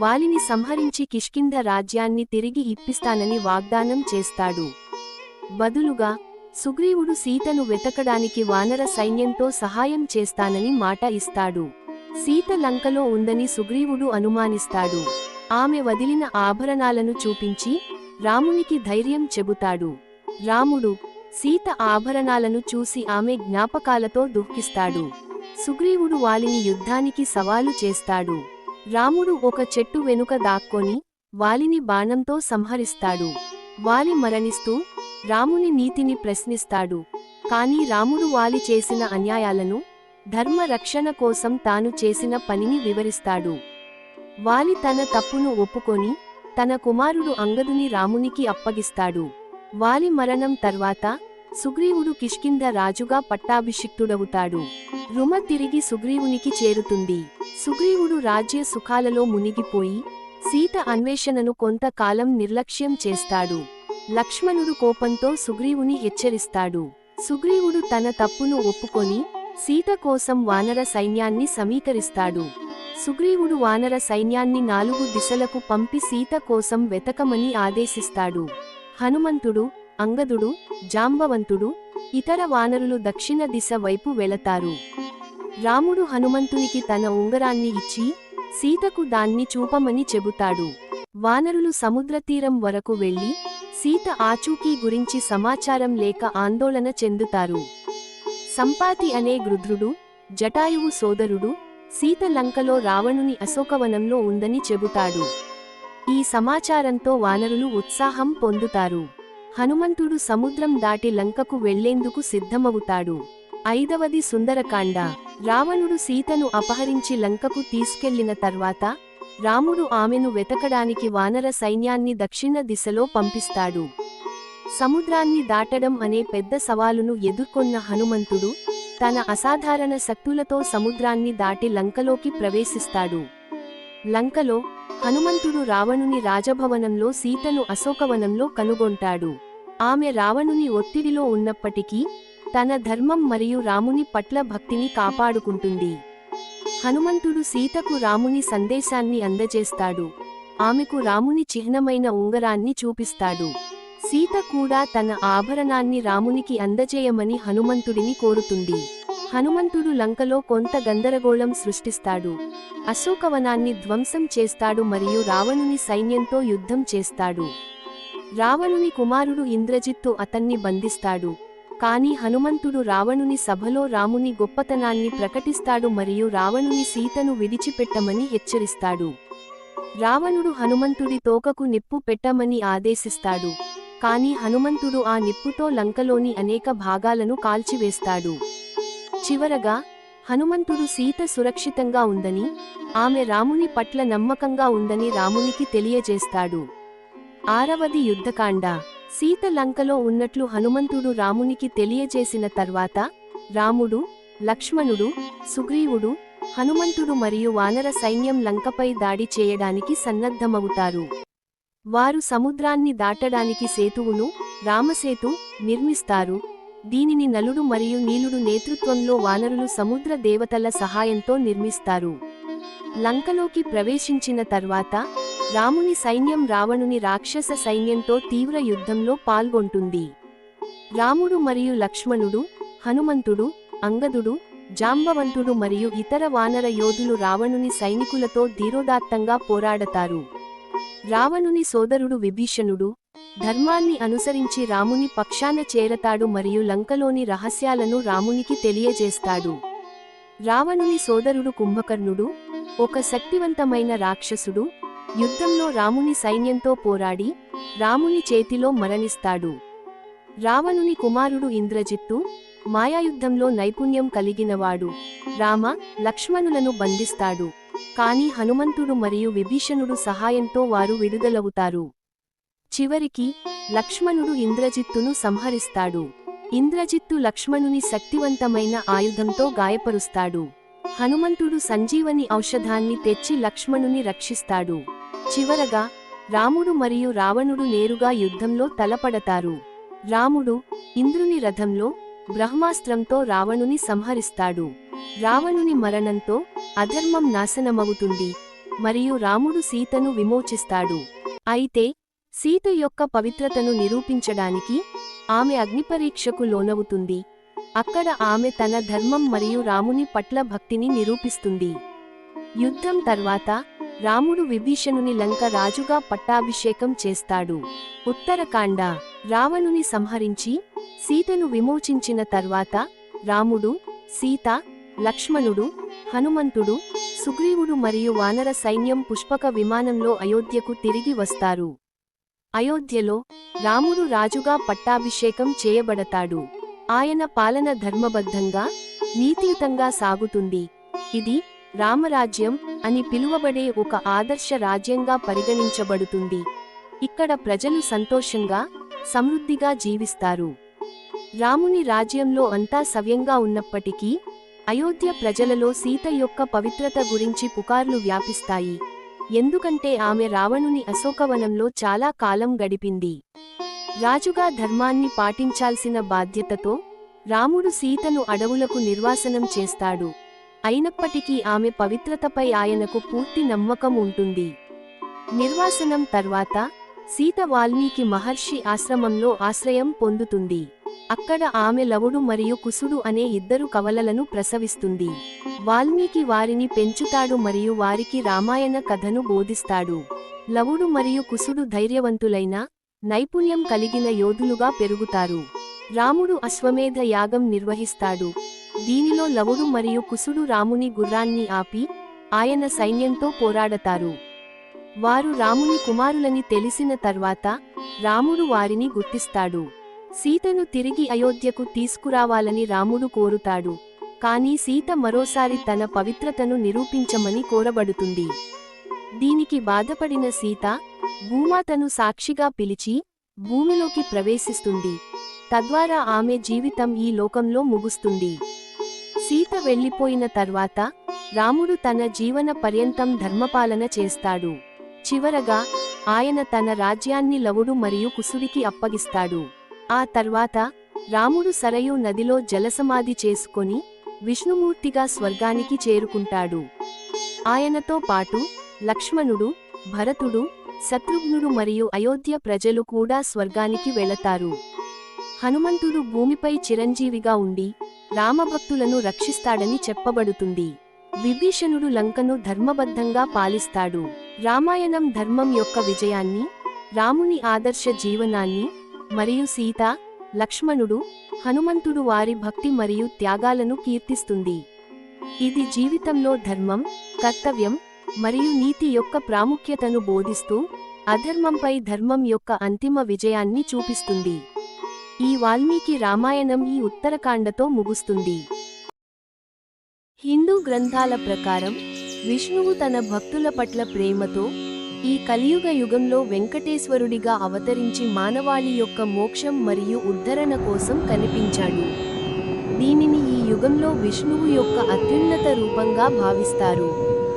వాలిని సంహరించి కిష్కింధ రాజ్యాన్ని తిరిగి ఇప్పిస్తానని వాగ్దానం చేస్తాడు. బదులుగా సుగ్రీవుడు సీతను వెతకడానికి వానర సైన్యంతో సహాయం చేస్తానని మాట ఇస్తాడు. సీత లంకలో ఉందని సుగ్రీవుడు అనుమానిస్తాడు. ఆమె వదిలిన ఆభరణాలను చూపించి రామునికి ధైర్యం చెబుతాడు. రాముడు సీత ఆభరణాలను చూసి ఆమె జ్ఞాపకాలతో దుఃఖిస్తాడు. సుగ్రీవుడు వాలిని యుద్ధానికి సవాలు చేస్తాడు. రాముడు ఒక చెట్టు వెనుక దాక్కొని వాలిని బాణంతో సంహరిస్తాడు. వాలి మరణిస్తూ రాముని నీతిని ప్రశ్నిస్తాడు. కాని రాముడు వాలి చేసిన అన్యాయాలను, ధర్మ రక్షణ కోసం తాను చేసిన పనిని వివరిస్తాడు. వాలి తన తప్పును ఒప్పుకొని తన కుమారుడు అంగదుని రామునికి అప్పగిస్తాడు. వాలి మరణం తర్వాత సుగ్రీవుడు కిష్కింధ రాజుగా పట్టాభిషిక్తుడవుతాడు. రుమ తిరిగి సుగ్రీవునికి చేరుతుంది. సుగ్రీవుడు రాజ్య సుఖాలలో మునిగిపోయి సీత అన్వేషణను కొంతకాలం నిర్లక్ష్యం చేస్తాడు. లక్ష్మణుడు కోపంతో సుగ్రీవుని హెచ్చరిస్తాడు. సుగ్రీవుడు తన తప్పును ఒప్పుకొని సీత కోసం వానర సైన్యాన్ని సమీకరిస్తాడు. సుగ్రీవుడు వానర సైన్యాన్ని 4 దిశలకు పంపి సీత కోసం వెతకమని ఆదేశిస్తాడు. హనుమంతుడు, అంగదుడు, జాంబవంతుడు, ఇతర వానరులు దక్షిణ దిశ వైపు వెళతారు. రాముడు హనుమంతునికి తన ఉంగరాన్ని ఇచ్చి సీతకు దాన్ని చూపమని చెబుతాడు. వానరులు సముద్రతీరం వరకు వెళ్లి సీత ఆచూకీ గురించి సమాచారం లేక ఆందోళన చెందుతారు. సంపాతి అనే గృధ్రుడు, జటాయువు సోదరుడు, సీత లంకలో రావణుని అశోకవనంలో ఉందని చెబుతాడు. ఈ సమాచారంతో వానరులు ఉత్సాహం పొందుతారు. హనుమంతుడు సముద్రం దాటి లంకకు వెళ్లేందుకు సిద్ధమవుతాడు. 5వది సుందరకాండ. రావణుడు సీతను అపహరించి లంకకు తీసుకెళ్లిన తర్వాత రాముడు ఆమెను వెతకడానికి వానర సైన్యాన్ని దక్షిణ దిశలో పంపిస్తాడు. సముద్రాన్ని దాటడం అనే పెద్ద సవాలును ఎదుర్కొన్న హనుమంతుడు తన అసాధారణ శక్తులతో సముద్రాన్ని దాటి లంకలోకి ప్రవేశిస్తాడు. లంకలో హనుమంతుడు రావణుని రాజభవనంలో సీతను అశోకవనంలో కనుగొంటాడు. ఆమె రావణుని ఒత్తిడిలో ఉన్నప్పటికీ తన ధర్మం మరియు రాముని పట్ల భక్తిని కాపాడుకుంటుంది. హనుమంతుడు సీతకు రాముని సందేశాన్ని అందజేస్తాడు. ఆమెకు రాముని చిహ్నమైన ఉంగరాన్ని చూపిస్తాడు. సీత కూడా తన ఆభరణాన్ని రామునికి అందజేయమని హనుమంతుడిని కోరుతుంది. హనుమంతుడు లంకలో కొంత గందరగోళం సృష్టిస్తాడు. అశోకవనాన్ని ధ్వంసం చేస్తాడు మరియు రావణుని సైన్యంతో యుద్ధం చేస్తాడు. రావణుని కుమారుడు ఇంద్రజిత్తు అతన్ని బంధిస్తాడు. కాని హనుమంతుడు రావణుని సభలో రాముని గొప్పతనాన్ని ప్రకటిస్తాడు మరియు రావణుని సీతను విడిచిపెట్టమని హెచ్చరిస్తాడు. రావణుడు హనుమంతుడి తోకకు నిప్పు పెట్టమని ఆదేశిస్తాడు. కాని హనుమంతుడు ఆ నిప్పుతో లంకలోని అనేక భాగాలను కాల్చివేస్తాడు. చివరగా హనుమంతుడు సీత సురక్షితంగా ఉందని, ఆమె రాముని పట్ల నమ్మకంగా ఉందని రామునికి తెలియజేస్తాడు. 6వది యుద్ధకాండ. సీత లంకలో ఉన్నట్లు హనుమంతుడు రామునికి తెలియజేసిన తర్వాత రాముడు, లక్ష్మణుడు, సుగ్రీవుడు, హనుమంతుడు మరియు వానర సైన్యం లంకపై దాడి చేయడానికి సన్నద్ధమవుతారు. వారు సముద్రాన్ని దాటడానికి సేతువును, రామసేతు, నిర్మిస్తారు. దీనిని నలుడు మరియు నీలుడు నేతృత్వంలో వానరులు సముద్ర దేవతల సహాయంతో నిర్మిస్తారు. లంకలోకి ప్రవేశించిన తర్వాత రాముని సైన్యం రావణుని రాక్షస సైన్యంతో తీవ్ర యుద్ధంలో పాల్గొంటుంది. రాముడు మరియు లక్ష్మణుడు, హనుమంతుడు, అంగదుడు, జాంబవంతుడు మరియు ఇతర వానర యోధులు రావణుని సైనికులతో ధీరోదాత్తంగా పోరాడతారు. రావణుని సోదరుడు విభీషణుడు ధర్మాన్ని అనుసరించి రాముని పక్షాన చేరతాడు మరియు లంకలోని రహస్యాలను రామునికి తెలియజేస్తాడు. రావణుని సోదరుడు కుంభకర్ణుడు ఒక శక్తివంతమైన రాక్షసుడు, యుద్ధంలో రాముని సైన్యంతో పోరాడి రాముని చేతిలో మరణిస్తాడు. రావణుని కుమారుడు ఇంద్రజిత్తు మాయాయుద్ధంలో నైపుణ్యం కలిగినవాడు. రామ, లక్ష్మణులను బంధిస్తాడు. కాని హనుమంతుడు మరియు విభీషణుడు సహాయంతో వారు విడుదలవుతారు. చివరికి లక్ష్మణుడు ఇంద్రజిత్తును సంహరిస్తాడు. ఇంద్రజిత్తు లక్ష్మణుని శక్తివంతమైన ఆయుధంతో గాయపరుస్తాడు. హనుమంతుడు సంజీవని ఔషధాన్ని తెచ్చి లక్ష్మణుని రక్షిస్తాడు. చివరగా రాముడు మరియు రావణుడు నేరుగా యుద్ధంలో తలపడతారు. రాముడు ఇంద్రుని రథంలో బ్రహ్మాస్త్రంతో రావణుని సంహరిస్తాడు. రావణుని మరణంతో అధర్మం నాశనమవుతుంది మరియు రాముడు సీతను విమోచిస్తాడు. అయితే సీత యొక్క పవిత్రతను నిరూపించడానికి ఆమె అగ్నిపరీక్షకు లోనవుతుంది. అక్కడ ఆమె తన ధర్మం మరియు రాముని పట్ల భక్తిని నిరూపిస్తుంది. యుద్ధం తర్వాత రాముడు విభీషణుని లంక రాజుగా పట్టాభిషేకం చేస్తాడు. ఉత్తరకాండ. రావణుని సంహరించి సీతను విమోచించిన తర్వాత రాముడు, సీత, లక్ష్మణుడు, హనుమంతుడు, సుగ్రీవుడు మరియు వానర సైన్యం పుష్పక విమానంలో అయోధ్యకు తిరిగి వస్తారు. అయోధ్యలో రాముడు రాజుగా పట్టాభిషేకం చేయబడతాడు. ఆయన పాలన ధర్మబద్ధంగా, నీతియుతంగా సాగుతుంది. ఇది రామరాజ్యం అని పిలువబడే ఒక ఆదర్శ రాజ్యంగా పరిగణించబడుతుంది. ఇక్కడ ప్రజలు సంతోషంగా, సమృద్ధిగా జీవిస్తారు. రాముని రాజ్యంలో అంతా సవ్యంగా ఉన్నప్పటికీ అయోధ్య ప్రజలలో సీత యొక్క పవిత్రత గురించి పుకార్లు వ్యాపిస్తాయి. ఎందుకంటే ఆమె రావణుని అశోకవనంలో చాలా కాలం గడిపింది. రాజుగా ధర్మాన్ని పాటించాల్సిన బాధ్యతతో రాముడు సీతను అడవులకు నిర్వాసనం చేస్తాడు. అయినప్పటికీ ఆమె పవిత్రతపై ఆయనకు పూర్తి నమ్మకం ఉంటుంది. నిర్వాసనం తర్వాత సీత వాల్మీకి మహర్షి ఆశ్రమంలో ఆశ్రయం పొందుతుంది. అక్కడ ఆమె లవుడు మరియు కుసుడు అనే ఇద్దరు కవలలను ప్రసవిస్తుంది. వాల్మీకి వారిని పెంచుతాడు మరియు వారికి రామాయణ కథను బోధిస్తాడు. లవుడు మరియు కుసుడు ధైర్యవంతులైన, నైపుణ్యం కలిగిన యోధులుగా పెరుగుతారు. రాముడు అశ్వమేధ యాగం నిర్వహిస్తాడు. దీనిలో లవుడు మరియు కుసుడు రాముని గుర్రాన్ని ఆపి ఆయన సైన్యంతో పోరాడతారు. వారు రాముని కుమారులని తెలిసిన తర్వాత రాముడు వారిని గుర్తిస్తాడు. సీతను తిరిగి అయోధ్యకు తీసుకురావాలని రాముడు కోరుతాడు. కానీ సీత మరోసారి తన పవిత్రతను నిరూపించమని కోరబడుతుంది. దీనికి బాధపడిన సీత భూమాతను సాక్షిగా పిలిచి భూమిలోకి ప్రవేశిస్తుంది. తద్వారా ఆమె జీవితం ఈ లోకంలో ముగుస్తుంది. సీత వెళ్ళిపోయిన తర్వాత రాముడు తన జీవన పర్యంతం ధర్మపాలన చేస్తాడు. చివరగా ఆయన తన రాజ్యాన్ని లవుడు మరియు కుసుడికి అప్పగిస్తాడు. ఆ తర్వాత రాముడు సరయూ నదిలో జలసమాధి చేసుకొని విష్ణుమూర్తిగా స్వర్గానికి చేరుకుంటాడు. ఆయనతో పాటు లక్ష్మణుడు, భరతుడు, శత్రుఘ్నుడు మరియు అయోధ్య ప్రజలు కూడా స్వర్గానికి వెళతారు. హనుమంతుడు భూమిపై చిరంజీవిగా ఉండి రామభక్తులను రక్షిస్తాడని చెప్పబడుతుంది. విభీషణుడు లంకను ధర్మబద్ధంగా పాలిస్తాడు. రామాయణం ధర్మం యొక్క విజయాన్ని, రాముని ఆదర్శ జీవనాన్ని మరియు సీత, లక్ష్మణుడు, హనుమంతుడు వారి భక్తి మరియు త్యాగాలను కీర్తిస్తుంది. ఇది జీవితంలో ధర్మం, కర్తవ్యం మరియు నీతి యొక్క ప్రాముఖ్యతను బోధిస్తూ అధర్మంపై ధర్మం యొక్క అంతిమ విజయాన్ని చూపిస్తుంది. ఈ వాల్మీకి రామాయణం ఈ ఉత్తరకాండతో ముగుస్తుంది. హిందూ గ్రంథాల ప్రకారం విష్ణువు తన భక్తుల పట్ల ప్రేమతో ఈ కలియుగ యుగంలో వెంకటేశ్వరుడిగా అవతరించి మానవాళి యొక్క మోక్షం మరియు ఉద్ధరణ కోసం కనిపించాడు. దీనిని ఈ యుగంలో విష్ణువు యొక్క అత్యున్నత రూపంగా భావిస్తారు.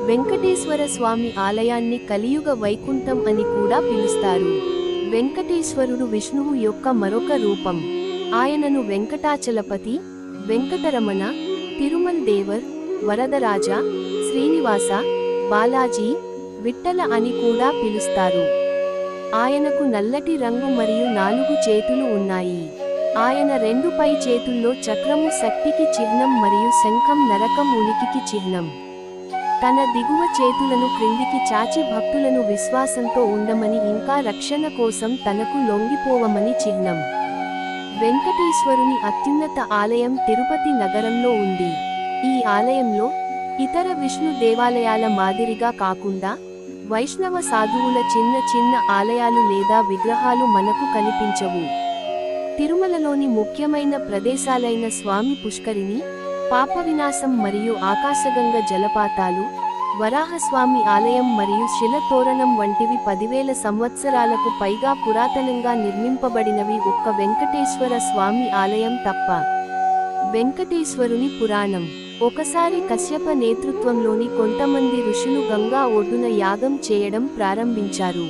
వెంకటేశ్వర స్వామి ఆలయాన్ని కలియుగ వైకుంఠం అని కూడా పిలుస్తారు. వెంకటేశ్వరుడు విష్ణువు యొక్క మరొక రూపం. ఆయనను వెంకటాచలపతి, వెంకటరమణ, తిరుమల్ దేవర్, వరదరాజ, శ్రీనివాస, బాలాజీ, విఠ్ఠల అని కూడా పిలుస్తారు. ఆయనకు నల్లటి రంగు మరియు 4 చేతులు ఉన్నాయి. ఆయన 2 పై చేతుల్లో చక్రము శక్తికి చిహ్నం మరియు శంఖం నరకం ఉనికికి చిహ్నం. తన దిగువ చేతులను క్రిందికి చాచి భక్తులను విశ్వాసంతో ఉండమని ఇంకా రక్షణ కోసం తనకు లొంగిపోవమని చిహ్నం. వెంకటేశ్వరుని అత్యున్నత ఆలయం తిరుపతి నగరంలో ఉంది. ఈ ఆలయంలో ఇతర విష్ణు దేవాలయాల మాదిరిగా కాకుండా వైష్ణవ సాధువుల చిన్న చిన్న ఆలయాలు లేదా విగ్రహాలు మనకు కనిపించవు. తిరుమలలోని ముఖ్యమైన ప్రదేశాలైన స్వామి పుష్కరిణి, పాపవినాశం మరియు ఆకాశగంగ జలపాతాలు, వరాహస్వామి ఆలయం మరియు శిలతోరణం వంటివి 10,000 సంవత్సరాలకు పైగా పురాతనంగా నిర్మింపబడినవి ఒక్క వెంకటేశ్వర స్వామి ఆలయం తప్ప. వెంకటేశ్వరుని పురాణం. ఒకసారి కశ్యప నేతృత్వంలోని కొంతమంది ఋషులు గంగా ఒడ్డున యాగం చేయడం ప్రారంభించారు.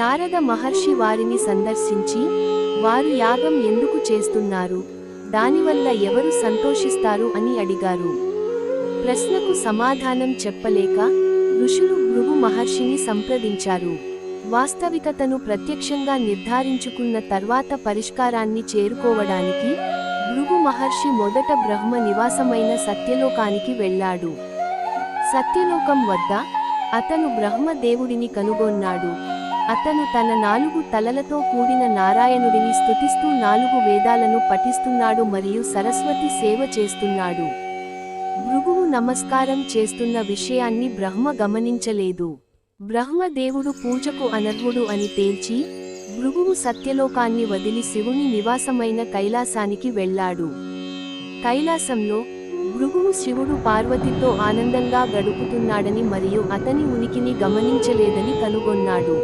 నారద మహర్షి వారిని సందర్శించి, వారు యాగం ఎందుకు చేస్తున్నారు, దానివల్ల ఎవరు సంతోషిస్తారు అని అడిగారు. ప్రశ్నకు సమాధానం చెప్పలేక ఋషులు భృగు మహర్షిని సంప్రదించారు. వాస్తవికతను ప్రత్యక్షంగా నిర్ధారించుకున్న తర్వాత పరిష్కారాన్ని చేరుకోవడానికి భృగు మహర్షి మొదట బ్రహ్మ నివాసమైన సత్యలోకానికి వెళ్ళాడు. సత్యలోకం వద్ద అతను బ్రహ్మదేవుడిని కనుగొన్నాడు. అతను తన 4 తలలతో కూడిన నారాయణుడిని స్తుతిస్తూ 4 వేదాలను పఠిస్తున్నాడు మరియు సరస్వతి సేవ చేస్తున్నాడు. భృగువు నమస్కారం చేస్తున్న విషయాన్ని బ్రహ్మ గమనించలేదు. బ్రహ్మదేవుడు పూజకు అనర్హుడు అని తేల్చి భృగువు సత్యలోకాన్ని వదిలి శివుని నివాసమైన కైలాసానికి వెళ్ళాడు. కైలాసంలో భృగువు శివుడు పార్వతితో ఆనందంగా గడుపుతున్నాడని మరియు అతని ఉనికిని గమనించలేదని కనుగొన్నాడు.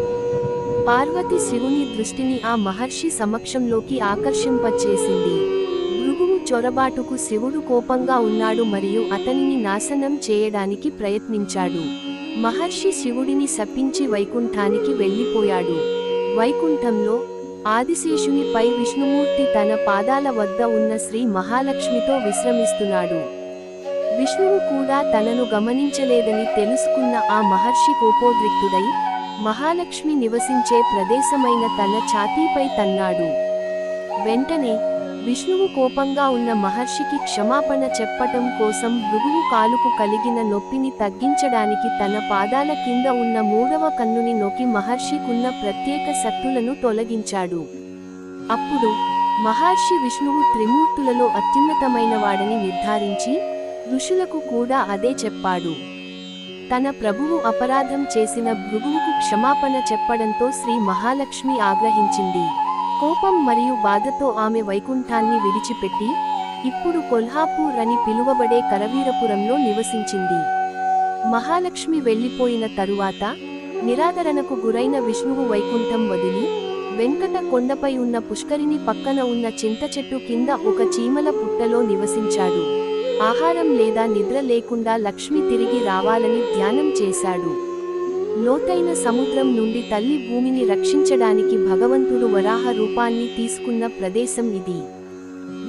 పార్వతి శివుని దృష్టిని ఆ మహర్షి సమక్షంలోకి ఆకర్షింపచేసింది. భృగువు చొరబాటుకు శివుడు కోపంగా ఉన్నాడు మరియు అతనిని నాశనం చేయడానికి ప్రయత్నించాడు. మహర్షి శివుడిని శపించి వైకుంఠానికి వెళ్ళిపోయాడు. వైకుంఠంలో ఆదిశేషుని పై విష్ణుమూర్తి తన పాదాల వద్ద ఉన్న శ్రీ మహాలక్ష్మితో విశ్రమిస్తున్నాడు. విష్ణువు కూడా తనను గమనించలేదని తెలుసుకున్న ఆ మహర్షి కోపోద్రిక్తుడై మహాలక్ష్మి నివసించే ప్రదేశమైన తన ఛాతీపై తన్నాడు. వెంటనే విష్ణువు కోపంగా ఉన్న మహర్షికి క్షమాపణ చెప్పటం కోసం భృగువు కాలుకు కలిగిన నొప్పిని తగ్గించడానికి తన పాదాల కింద ఉన్న 3వ కన్నుని నొక్కి మహర్షికున్న ప్రత్యేక శక్తులను తొలగించాడు. అప్పుడు మహర్షి విష్ణువు త్రిమూర్తులలో అత్యున్నతమైనవాడని నిర్ధారించి ఋషులకు కూడా అదే చెప్పాడు. తన ప్రభువు అపరాధం చేసిన భృగువుకు క్షమాపణ చెప్పడంతో శ్రీ మహాలక్ష్మి ఆగ్రహించింది. కోపం మరియు బాధతో ఆమె వైకుంఠాన్ని విడిచిపెట్టి ఇప్పుడు కొల్హాపూర్ అని పిలువబడే కరవీరపురంలో నివసించింది. మహాలక్ష్మి వెళ్ళిపోయిన తరువాత నిరాదరణకు గురైన విష్ణువు వైకుంఠం వదిలి వెంకట కొండపై ఉన్న పుష్కరిణి పక్కన ఉన్న చింత చెట్టు కింద ఒక చీమల పుట్టలో నివసించాడు. ఆహారం లేదా నిద్ర లేకుండా లక్ష్మి తిరిగి రావాలని ధ్యానం చేశాడు. లోతైన సముద్రం నుండి తల్లి భూమిని రక్షించడానికి భగవంతుడు వరాహ రూపాన్ని తీసుకున్న ప్రదేశం ఇది.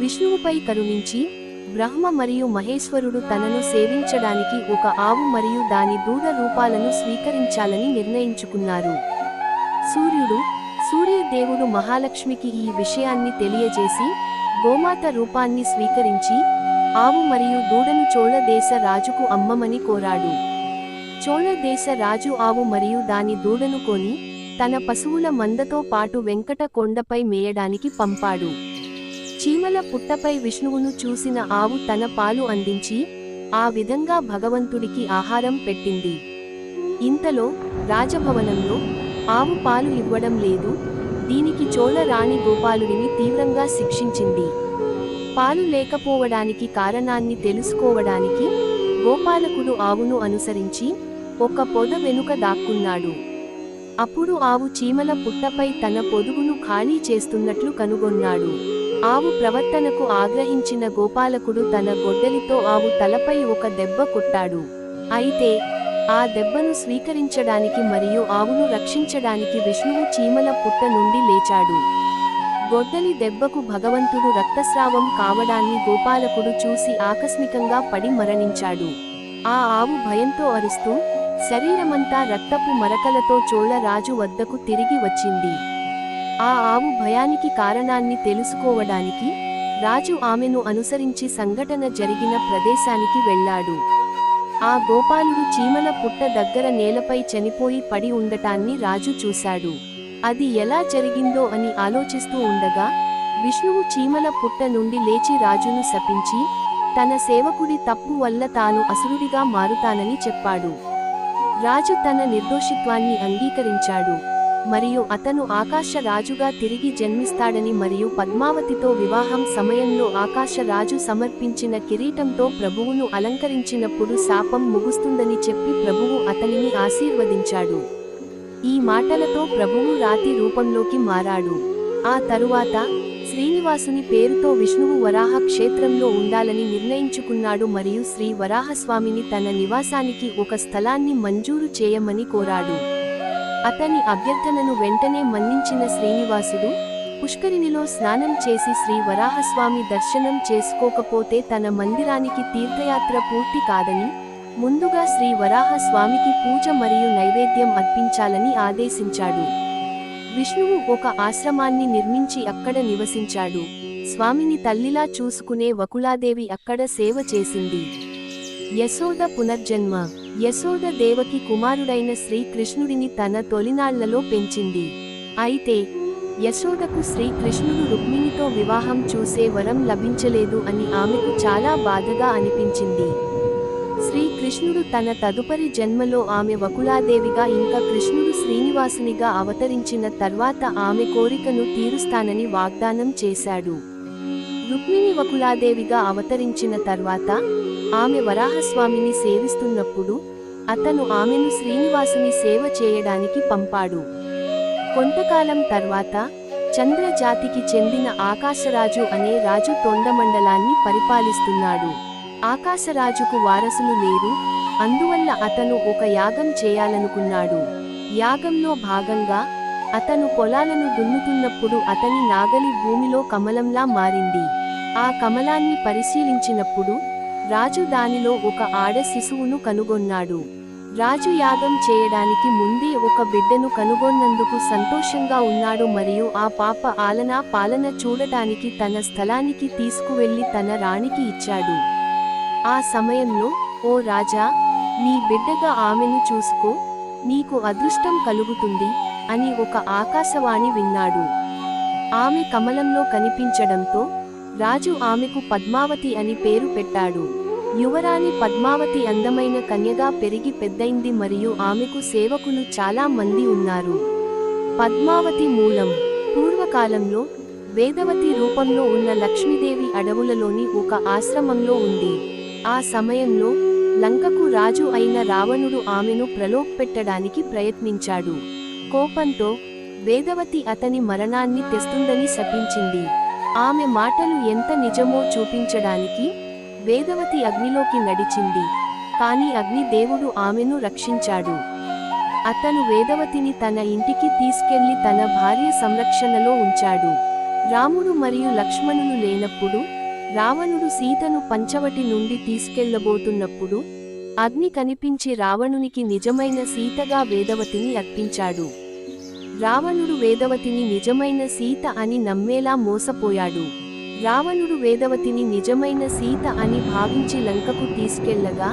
విష్ణువుపై కరుణించి బ్రహ్మ మరియు మహేశ్వరుడు తనను సేవించడానికి ఒక ఆవు మరియు దాని దూడ రూపాలను స్వీకరించాలని నిర్ణయించుకున్నారు. సూర్యదేవుడు మహాలక్ష్మికి ఈ విషయాన్ని తెలియజేసి గోమాత రూపాన్ని స్వీకరించి ఆవు మరియు దూడను చోళ దేశ రాజుకు అమ్మమని కోరాడు. చోళ దేశ రాజు ఆవు మరియు దాని దూడను కొని తన పశువుల మందతో పాటు వెంకట కొండపై మేయడానికి పంపాడు. చీమల పుట్టపై విష్ణువును చూసిన ఆవు తన పాలు అందించి ఆ విధంగా భగవంతుడికి ఆహారం పెట్టింది. ఇంతలో రాజభవనంలో ఆవు పాలు ఇవ్వడం లేదు. దీనికి చోళ రాణి గోపాలుడిని తీవ్రంగా శిక్షించింది. పాలు లేకపోవడానికి కారణాన్ని తెలుసుకోవడానికి గోపాలకుడు ఆవును అనుసరించి ఒక పొద వెనుక దాక్కున్నాడు. అప్పుడు ఆవు చీమల పుట్టపై తన పొదుగును ఖాళీ చేస్తున్నట్లు కనుగొన్నాడు. ఆవు ప్రవర్తనకు ఆగ్రహించిన గోపాలకుడు తన గొడ్డలితో ఆవు తలపై ఒక దెబ్బ కొట్టాడు. అయితే ఆ దెబ్బను స్వీకరించడానికి మరియు ఆవును రక్షించడానికి విష్ణువు చీమల పుట్ట నుండి లేచాడు. గొడ్డలి దెబ్బకు భగవంతుడు రక్తస్రావం కావడాన్ని గోపాలకుడు చూసి ఆకస్మికంగా పడి మరణించాడు. ఆ ఆవు భయంతో అరుస్తూ శరీరమంతా రక్తపు మరకలతో చోళ రాజు వద్దకు తిరిగి వచ్చింది. ఆ ఆవు భయానికి కారణాన్ని తెలుసుకోవడానికి రాజు ఆమెను అనుసరించి సంఘటన జరిగిన ప్రదేశానికి వెళ్ళాడు. ఆ గోపాలుడు చీమల పుట్ట దగ్గర నేలపై చనిపోయి పడి ఉండటాన్ని రాజు చూశాడు. అది ఎలా జరిగిందో అని ఆలోచిస్తూ ఉండగా విష్ణువు చీమల పుట్ట నుండి లేచి రాజును శపించి తన సేవకుడి తప్పు వల్ల తాను అసురుడిగా మారుతానని చెప్పాడు. రాజు తన నిర్దోషిత్వాన్ని అంగీకరించాడు మరియు అతను ఆకాశ రాజుగా తిరిగి జన్మిస్తాడని మరియు పద్మావతితో వివాహం సమయంలో ఆకాశ రాజు సమర్పించిన కిరీటంతో ప్రభువును అలంకరించినప్పుడు శాపం ముగుస్తుందని చెప్పి ప్రభువు అతనిని ఆశీర్వదించాడు. ఈ మాటలతో ప్రభువు రాతి రూపంలోకి మారాడు. ఆ తరువాత శ్రీనివాసుని పేరుతో విష్ణువు వరాహ క్షేత్రంలో ఉండాలని నిర్ణయించుకున్నాడు మరియు శ్రీ వరాహస్వామిని తన నివాసానికి ఒక స్థలాన్ని మంజూరు చేయమని కోరాడు. అతని అభ్యర్థనను వెంటనే మన్నించిన శ్రీనివాసుడు పుష్కరిణిలో స్నానం చేసి శ్రీ వరాహస్వామి దర్శనం చేసుకోకపోతే తన మందిరానికి తీర్థయాత్ర పూర్తి కాదని ముందుగా శ్రీ వరాహ స్వామికి పూజ మరియు నైవేద్యం అర్పించాలని ఆదేశించాడు. విష్ణువు ఒక ఆశ్రమాన్ని నిర్మించి అక్కడ నివసించాడు. స్వామిని తల్లిలా చూసుకునే వకుళాదేవి అక్కడ సేవ చేసింది. యశోద పునర్జన్మ. యశోద దేవకి కుమారుడైన శ్రీకృష్ణుడిని తన తొలినాళ్లలో పెంచింది. అయితే యశోదకు శ్రీకృష్ణుడు రుక్మిణితో వివాహం చూసే వరం లభించలేదు అని ఆమెకు చాలా బాధగా అనిపించింది. శ్రీకృష్ణుడు తన తదుపరి జన్మలో ఆమె వకుళాదేవిగా ఇంకా కృష్ణుడు శ్రీనివాసునిగా అవతరించిన తర్వాత ఆమె కోరికను తీరుస్తానని వాగ్దానం చేశాడు. రుక్మిణి వకుళాదేవిగా అవతరించిన తర్వాత ఆమె వరాహస్వామిని సేవిస్తున్నప్పుడు అతను ఆమెను శ్రీనివాసుని సేవ చేయడానికి పంపాడు. కొంతకాలం తర్వాత చంద్రజాతికి చెందిన ఆకాశరాజు అనే రాజు తొండమండలాన్ని పరిపాలిస్తున్నాడు. ఆకాశరాజుకు వారసులు లేరు, అందువల్ల అతను ఒక యాగం చేయాలనుకున్నాడు. యాగంలో భాగంగా అతను పొలాలను దున్నుతున్నప్పుడు అతని నాగలి భూమిలో కమలంలా మారింది. ఆ కమలాన్ని పరిశీలించినప్పుడు రాజు దానిలో ఒక ఆడ శిశువును కనుగొన్నాడు. రాజు యాగం చేయడానికి ముందే ఒక బిడ్డను కనుగొన్నందుకు సంతోషంగా ఉన్నాడు మరియు ఆ పాప పాలన చూడటానికి తన స్థలానికి తీసుకువెళ్లి తన రాణికి ఇచ్చాడు. ఆ సమయంలో, ఓ రాజా, నీ బిడ్డగా ఆమెను చూసుకో, నీకు అదృష్టం కలుగుతుంది అని ఒక ఆకాశవాణి విన్నాడు. ఆమె కమలంలో కనిపించడంతో రాజు ఆమెకు పద్మావతి అని పేరు పెట్టాడు. యువరాణి పద్మావతి అందమైన కన్యగా పెరిగి పెద్దయింది మరియు ఆమెకు సేవకులు చాలా మంది ఉన్నారు. పద్మావతి మూలం. పూర్వకాలంలో వేదవతి రూపంలో ఉన్న లక్ష్మీదేవి అడవులలోని ఒక ఆశ్రమంలో ఉంది. ఆ సమయంలో లంకకు రాజు అయిన రావణుడు ఆమెను ప్రలోభపెట్టడానికి ప్రయత్నించాడు. కోపంతో వేదవతి అతని మరణాన్ని తెస్తుందని శపించింది. ఆమె మాటలు ఎంత నిజమో చూపించడానికి వేదవతి అగ్నిలోకి నడిచింది. కాని అగ్ని దేవుడు ఆమెను రక్షించాడు. అతను వేదవతిని తన ఇంటికి తీసుకెళ్లి తన భార్య సంరక్షణలో ఉంచాడు. రాముడు మరియు లక్ష్మణులు లేనప్పుడు రావణుడు సీతను పంచవటి నుండి తీసుకెళ్లబోతున్నప్పుడు అగ్ని కనిపించి రావణునికి నిజమైన సీతగా వేదవతిని అర్పించాడు. రావణుడు వేదవతిని నిజమైన సీత అని నమ్మేలా మోసపోయాడు. రావణుడు వేదవతిని నిజమైన సీత అని భావించి లంకకు తీసుకెళ్లగా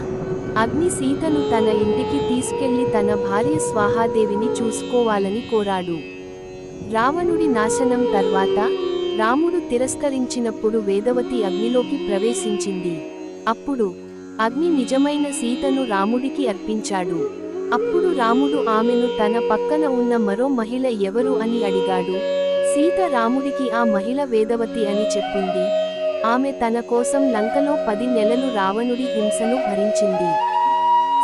అగ్ని సీతను తన ఇంటికి తీసుకెళ్లి తన భార్య స్వాహాదేవిని చూసుకోవాలని కోరాడు. రావణుడి నాశనం తర్వాత రాముడు తిరస్కరించినప్పుడు వేదవతి అగ్నిలోకి ప్రవేశించింది. అప్పుడు అగ్ని నిజమైన సీతను రాముడికి అర్పించాడు. అప్పుడు రాముడు ఆమెను తన పక్కన ఉన్న మరో మహిళ ఎవరు అని అడిగాడు. సీత రాముడికి ఆ మహిళ వేదవతి అని చెప్పింది. ఆమె తన కోసం లంకలో 10 నెలలు రావణుడి హింసను భరించింది.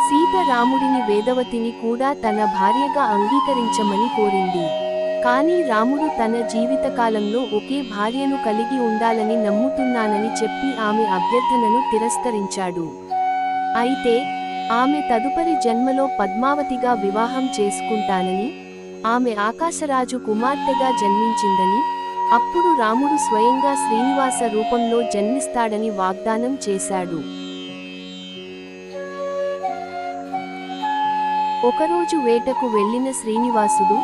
సీత రాముడిని వేదవతిని కూడా తన భార్యగా అంగీకరించమని కోరింది. కానీ రాముడు తన జీవితకాలంలో ఒకే భార్యను కలిగి ఉండాలని నమ్ముతున్నానని చెప్పి ఆమె అభ్యర్థనను తిరస్కరించాడు. అయితే ఆమె తదుపరి జన్మలో పద్మావతిగా వివాహం చేసుకుంటానని, ఆమె ఆకాశరాజు కుమార్తెగా జన్మించిందని, అప్పుడు రాముడు స్వయంగా శ్రీనివాస రూపంలో జన్మిస్తాడని వాగ్దానం చేశాడు. ఒకరోజు వేటకు వెళ్లిన శ్రీనివాసుడు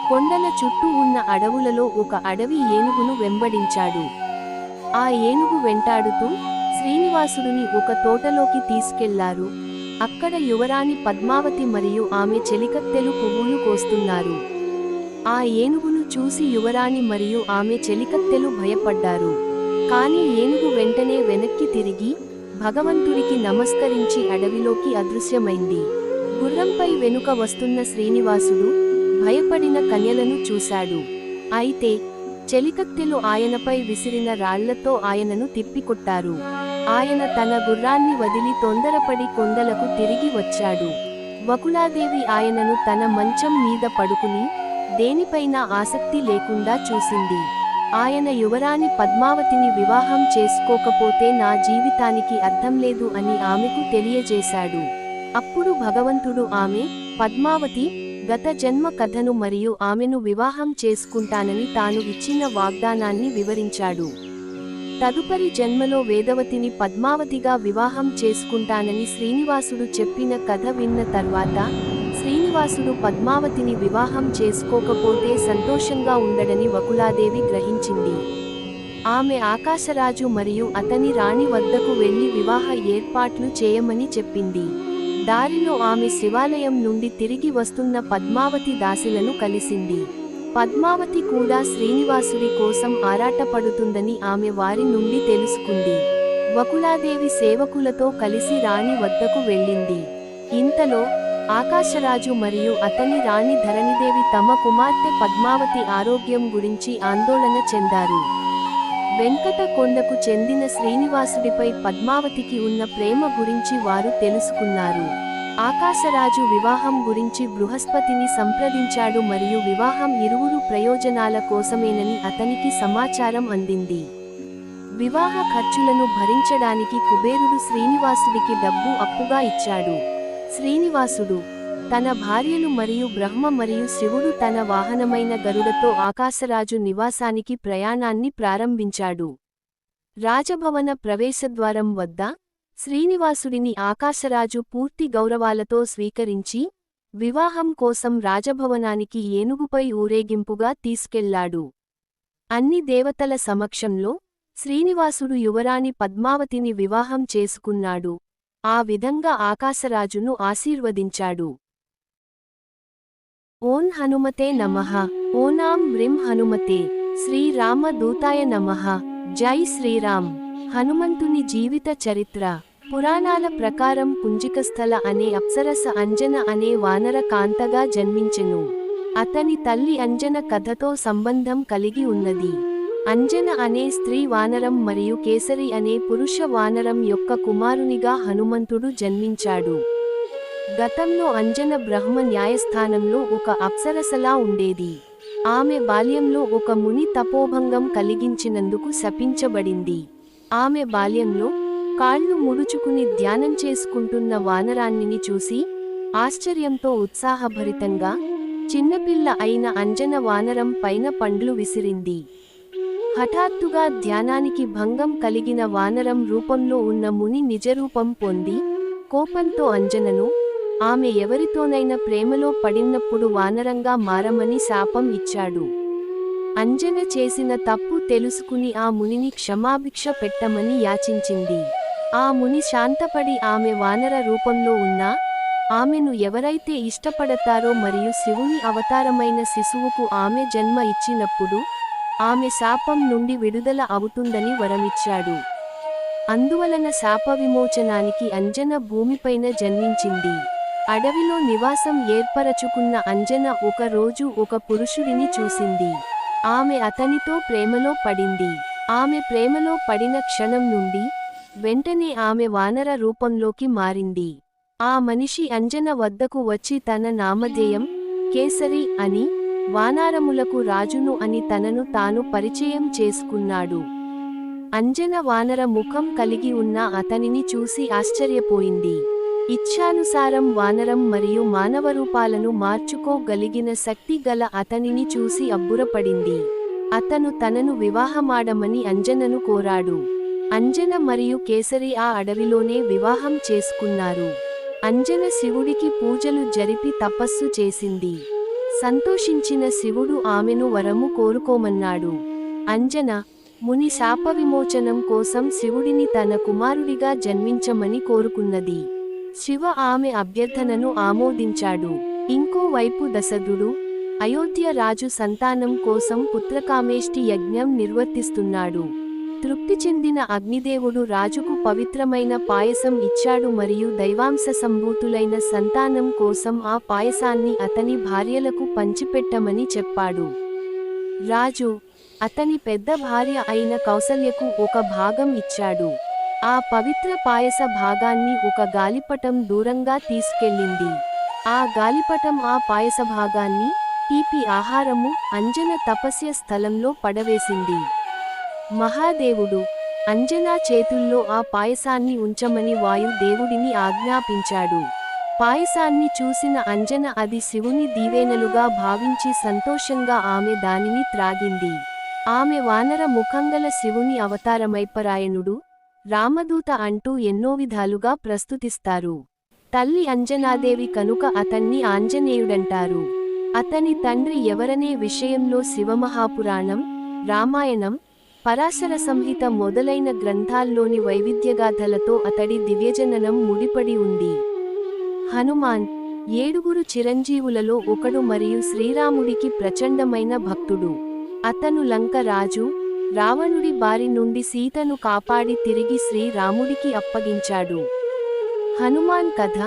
కొండల చుట్టూ ఉన్న అడవులలో ఒక అడవి ఏనుగును వెంబడించాడు. ఆ ఏనుగు వెంటాడుతూ శ్రీనివాసుడిని ఒక తోటలోకి తీసుకెళ్లారు. అక్కడ యువరాణి పద్మావతి మరియు ఆమె చెలికత్తెలు పువ్వులు కోస్తున్నారు. ఆ ఏనుగును చూసి యువరాణి మరియు ఆమె చెలికత్తెలు భయపడ్డారు. కాని ఏనుగు వెంటనే వెనక్కి తిరిగి భగవంతుడికి నమస్కరించి అడవిలోకి అదృశ్యమైంది. గుర్రంపై వెనుక వస్తున్న శ్రీనివాసుడు భయపడిన కన్యలను చూశాడు. అయితే చెలికత్తెలు ఆయనపై విసిరిన రాళ్లతో ఆయనను తిప్పికొట్టారు. ఆయన తన గుర్రాన్ని వదిలి తొందరపడి కొండలకు తిరిగి వచ్చాడు. వకులాదేవి ఆయనను తన మంచం మీద పడుకుని దేనిపైనా ఆసక్తి లేకుండా చూసింది. ఆయన యువరాణి పద్మావతిని వివాహం చేసుకోకపోతే నా జీవితానికి అర్థం లేదు అని ఆమెకు తెలియజేశాడు. అప్పుడు భగవంతుడు ఆమె, పద్మావతి గత జన్మ కథను మరియు ఆమెను వివాహం చేసుకుంటానని తాను ఇచ్చిన వాగ్దానాన్ని వివరించాడు. తదుపరి జన్మలో వేదవతిని పద్మావతిగా వివాహం చేసుకుంటానని శ్రీనివాసుడు చెప్పిన కథ విన్న తర్వాత శ్రీనివాసుడు పద్మావతిని వివాహం చేసుకోకపోతే సంతోషంగా ఉండడని వకులాదేవి గ్రహించింది. ఆమె ఆకాశరాజు మరియు అతని రాణి వద్దకు వెళ్లి వివాహ ఏర్పాట్లు చేయమని చెప్పింది. దారిలో ఆమె శివాలయం నుండి తిరిగి వస్తున్న పద్మావతి దాసిలను కలిసింది. పద్మావతి కూడా శ్రీనివాసుడి కోసం ఆరాటపడుతుందని ఆమె వారి నుండి తెలుసుకుంది. వకులాదేవి సేవకులతో కలిసి రాణి వద్దకు వెళ్ళింది. ఇంతలో ఆకాశరాజు మరియు అతని రాణి ధరణిదేవి తమ కుమార్తె పద్మావతి ఆరోగ్యం గురించి ఆందోళన చెందారు. వెంకట కొండకు చెందిన శ్రీనివాసుడిపై పద్మావతికి ఉన్న ప్రేమ గురించి వారు తెలుసుకున్నారు. ఆకాశరాజు వివాహం గురించి బృహస్పతిని సంప్రదించాడు మరియు వివాహం ఇరువురు ప్రయోజనాల కోసమేనని అతనికి సమాచారం అందింది. వివాహ ఖర్చులను భరించడానికి కుబేరుడు శ్రీనివాసుడికి డబ్బు అప్పుగా ఇచ్చాడు. శ్రీనివాసుడు తన భార్యలు మరియు బ్రహ్మ మరియు శివుడు తన వాహనమైన గరుడతో ఆకాశరాజు నివాసానికి ప్రయాణాన్ని ప్రారంభించాడు. రాజభవన ప్రవేశద్వారం వద్ద శ్రీనివాసుడిని ఆకాశరాజు పూర్తి గౌరవాలతో స్వీకరించి వివాహం కోసం రాజభవనానికి ఏనుగుపై ఊరేగింపుగా తీసుకెళ్లాడు. అన్ని దేవతల సమక్షంలో శ్రీనివాసుడు యువరాణి పద్మావతిని వివాహం చేసుకున్నాడు. ఆ విధంగా ఆకాశరాజును ఆశీర్వదించాడు. ఓం హనుమతే నమః. ఓం హ్రీం హనుమతే శ్రీరామ దూతాయ నమః. జై శ్రీరామ్. హనుమంతుని జీవిత చరిత్ర. పురాణాల ప్రకారం పుంజికస్థల అనే అప్సరస అంజన అనే వానర కాంతగా జన్మించెను. అతని తల్లి అంజన కథతో సంబంధం కలిగి ఉన్నది. అంజన అనే స్త్రీ వానరం మరియు కేసరి అనే పురుష వానరం యొక్క కుమారునిగా హనుమంతుడు జన్మించాడు. గతంలో అంజన బ్రహ్మ న్యాయస్థానంలో ఒక అప్సరసలా ఉండేది. ఆమె బాల్యంలో ఒక ముని తపోభంగం కలిగించినందుకు శపించబడింది. ఆమె బాల్యంలో కాళ్ళు ముడుచుకుని ధ్యానం చేసుకుంటున్న వానరాన్నిని చూసి ఆశ్చర్యంతో ఉత్సాహభరితంగా చిన్నపిల్ల అయిన అంజన వానరం పైన పండ్లు విసిరింది. హఠాత్తుగా ధ్యానానికి భంగం కలిగిన వానరం రూపంలో ఉన్న ముని నిజరూపం పొంది కోపంతో అంజనను, ఆమె ఎవరితోనైనా ప్రేమలో పడినప్పుడు వానరంగా మారమని శాపం ఇచ్చాడు. అంజన చేసిన తప్పు తెలుసుకుని ఆ మునిని క్షమాభిక్ష పెట్టమని యాచించింది. ఆ ముని శాంతపడి ఆమె వానర రూపంలో ఉన్నా ఆమెను ఎవరైతే ఇష్టపడతారో మరియు శివుని అవతారమైన శిశువుకు ఆమె జన్మ ఇచ్చినప్పుడు ఆమె శాపం నుండి విడుదల అవుతుందని వరమిచ్చాడు. అందువలన శాప విమోచనానికి అంజన భూమిపైన జన్మించింది. అడవిలో నివాసం ఏర్పరచుకున్న అంజన ఒక రోజు ఒక పురుషుడిని చూసింది. ఆమె అతనితో ప్రేమలో పడింది. ఆమె ప్రేమలో పడిన క్షణం నుండి వెంటనే ఆమె వానర రూపంలోకి మారింది. ఆ మనిషి అంజన వద్దకు వచ్చి తన నామధేయం కేసరి అని, వానరములకు రాజును అని తనను తాను పరిచయం చేసుకున్నాడు. అంజన వానర ముఖం కలిగి ఉన్న అతనిని చూసి ఆశ్చర్యపోయింది. ఇచ్ఛానుసారం వానరం మరియు మానవరూపాలను మార్చుకోగలిగిన శక్తి గల అతనిని చూసి అబ్బురపడింది. అతను తనను వివాహమాడమని అంజనను కోరాడు. అంజన మరియు కేసరి ఆ అడవిలోనే వివాహం చేసుకున్నారు. అంజన శివుడికి పూజలు జరిపి తపస్సు చేసింది. సంతోషించిన శివుడు ఆమెను వరము కోరుకోమన్నాడు. అంజన ముని శాప విమోచనం కోసం శివుడిని తన కుమారుడిగా జన్మించమని కోరుకున్నది. శివ ఆమె అభ్యర్థనను ఆమోదించాడు. ఇంకోవైపు దశరథుడు అయోధ్య రాజు సంతానం కోసం పుత్రకామేష్టి యజ్ఞం నిర్వర్తిస్తున్నాడు. తృప్తి చెందిన అగ్నిదేవుడు రాజుకు పవిత్రమైన పాయసం ఇచ్చాడు మరియు దైవాంశ సంభూతులైన సంతానం కోసం ఆ పాయసాన్ని అతని భార్యలకు పంచిపెట్టమని చెప్పాడు. రాజు అతని పెద్ద భార్య అయిన కౌసల్యకు ఒక భాగం ఇచ్చాడు. ఆ పవిత్ర పాయస భాగాన్ని ఒక గాలిపటం దూరంగా తీసుకెళ్ళింది. ఆ గాలిపటం ఆ పాయస భాగాన్ని, తీపి ఆహారము, అంజన తపస్య స్థలంలో పడవేసింది. మహాదేవుడు అంజనా చేతుల్లో ఆ పాయసాన్ని ఉంచమని వాయుదేవుడిని ఆజ్ఞాపించాడు. పాయసాన్ని చూసిన అంజన అది శివుని దీవెనలుగా భావించి సంతోషంగా ఆమె దానిని త్రాగింది. ఆమె వానర ముఖంగల శివుని అవతారమైపరాయణుడు, రామదూత అంటూ ఎన్నో విధాలుగా ప్రస్తుతిస్తారు. తల్లి అంజనాదేవి కనుక అతన్ని ఆంజనేయుడంటారు. అతని తండ్రి ఎవరనే విషయంలో శివమహాపురాణం, రామాయణం, పరాశర సంహిత మొదలైన గ్రంథాల్లోని వైవిధ్యగాథలతో అతడి దివ్యజననం ముడిపడి ఉంది. హనుమాన్ 7 చిరంజీవులలో ఒకడు మరియు శ్రీరాముడికి ప్రచండమైన భక్తుడు. అతను లంక రాజు రావణుడి బారి నుండి సీతను కాపాడి తిరిగి శ్రీరాముడికి అప్పగించాడు. హనుమాన్ కథ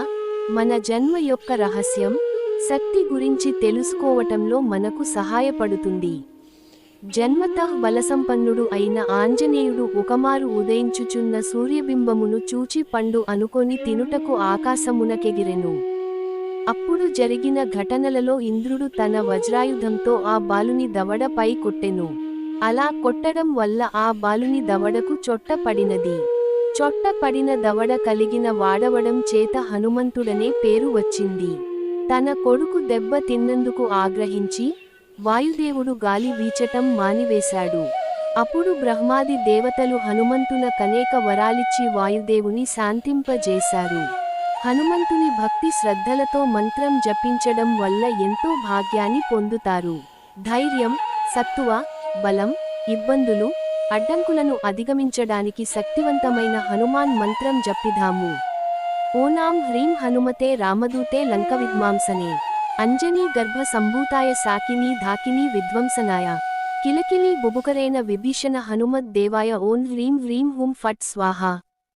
మన జన్మ యొక్క రహస్యం, శక్తి గురించి తెలుసుకోవటంలో మనకు సహాయపడుతుంది. జన్మతః బలసంపన్నుడు అయిన ఆంజనేయుడు ఒకమారు ఉదయించుచున్న సూర్యబింబమును చూచి పండు అనుకొని తినుటకు ఆకాశమునకెగిరెను. అప్పుడు జరిగిన ఘటనలలో ఇంద్రుడు తన వజ్రాయుధంతో ఆ బాలుని దవడపై కొట్టెను. అలా కొట్టడం వల్ల ఆ బాలుని దవడకు చొట్ట పడినది. చొట్ట పడిన దవడ కలిగిన వాడవడం చేత హనుమంతుడనే పేరు వచ్చింది. తన కొడుకు దెబ్బ తిన్నందుకు ఆగ్రహించి వాయుదేవుడు గాలి వీచటం మానివేశాడు. అప్పుడు బ్రహ్మాది దేవతలు హనుమంతున కనేక వరాలిచ్చి వాయుదేవుని శాంతింపజేశారు. హనుమంతుని భక్తి శ్రద్ధలతో మంత్రం జపించడం వల్ల ఎంతో భాగ్యాన్ని పొందుతారు. ధైర్యం, సత్తువ, బలం, ఇబ్బందులు, అడ్డంకులను అధిగమించడానికి శక్తివంతమైన హనుమాన్ మంత్రం జపిద్దాము. ఓం హ్రీం హనుమతే రామదూతే లంక విద్వాంసనే అంజనీ గర్భ సంభూతాయ సాకినీ ధాకినీ విధ్వంసనాయ కిలకిలీ బుబుకరేణ విభీషణ హనుమద్ దేవాయ ఓం హ్రీం హ్రీం హుం ఫట్ స్వాహా.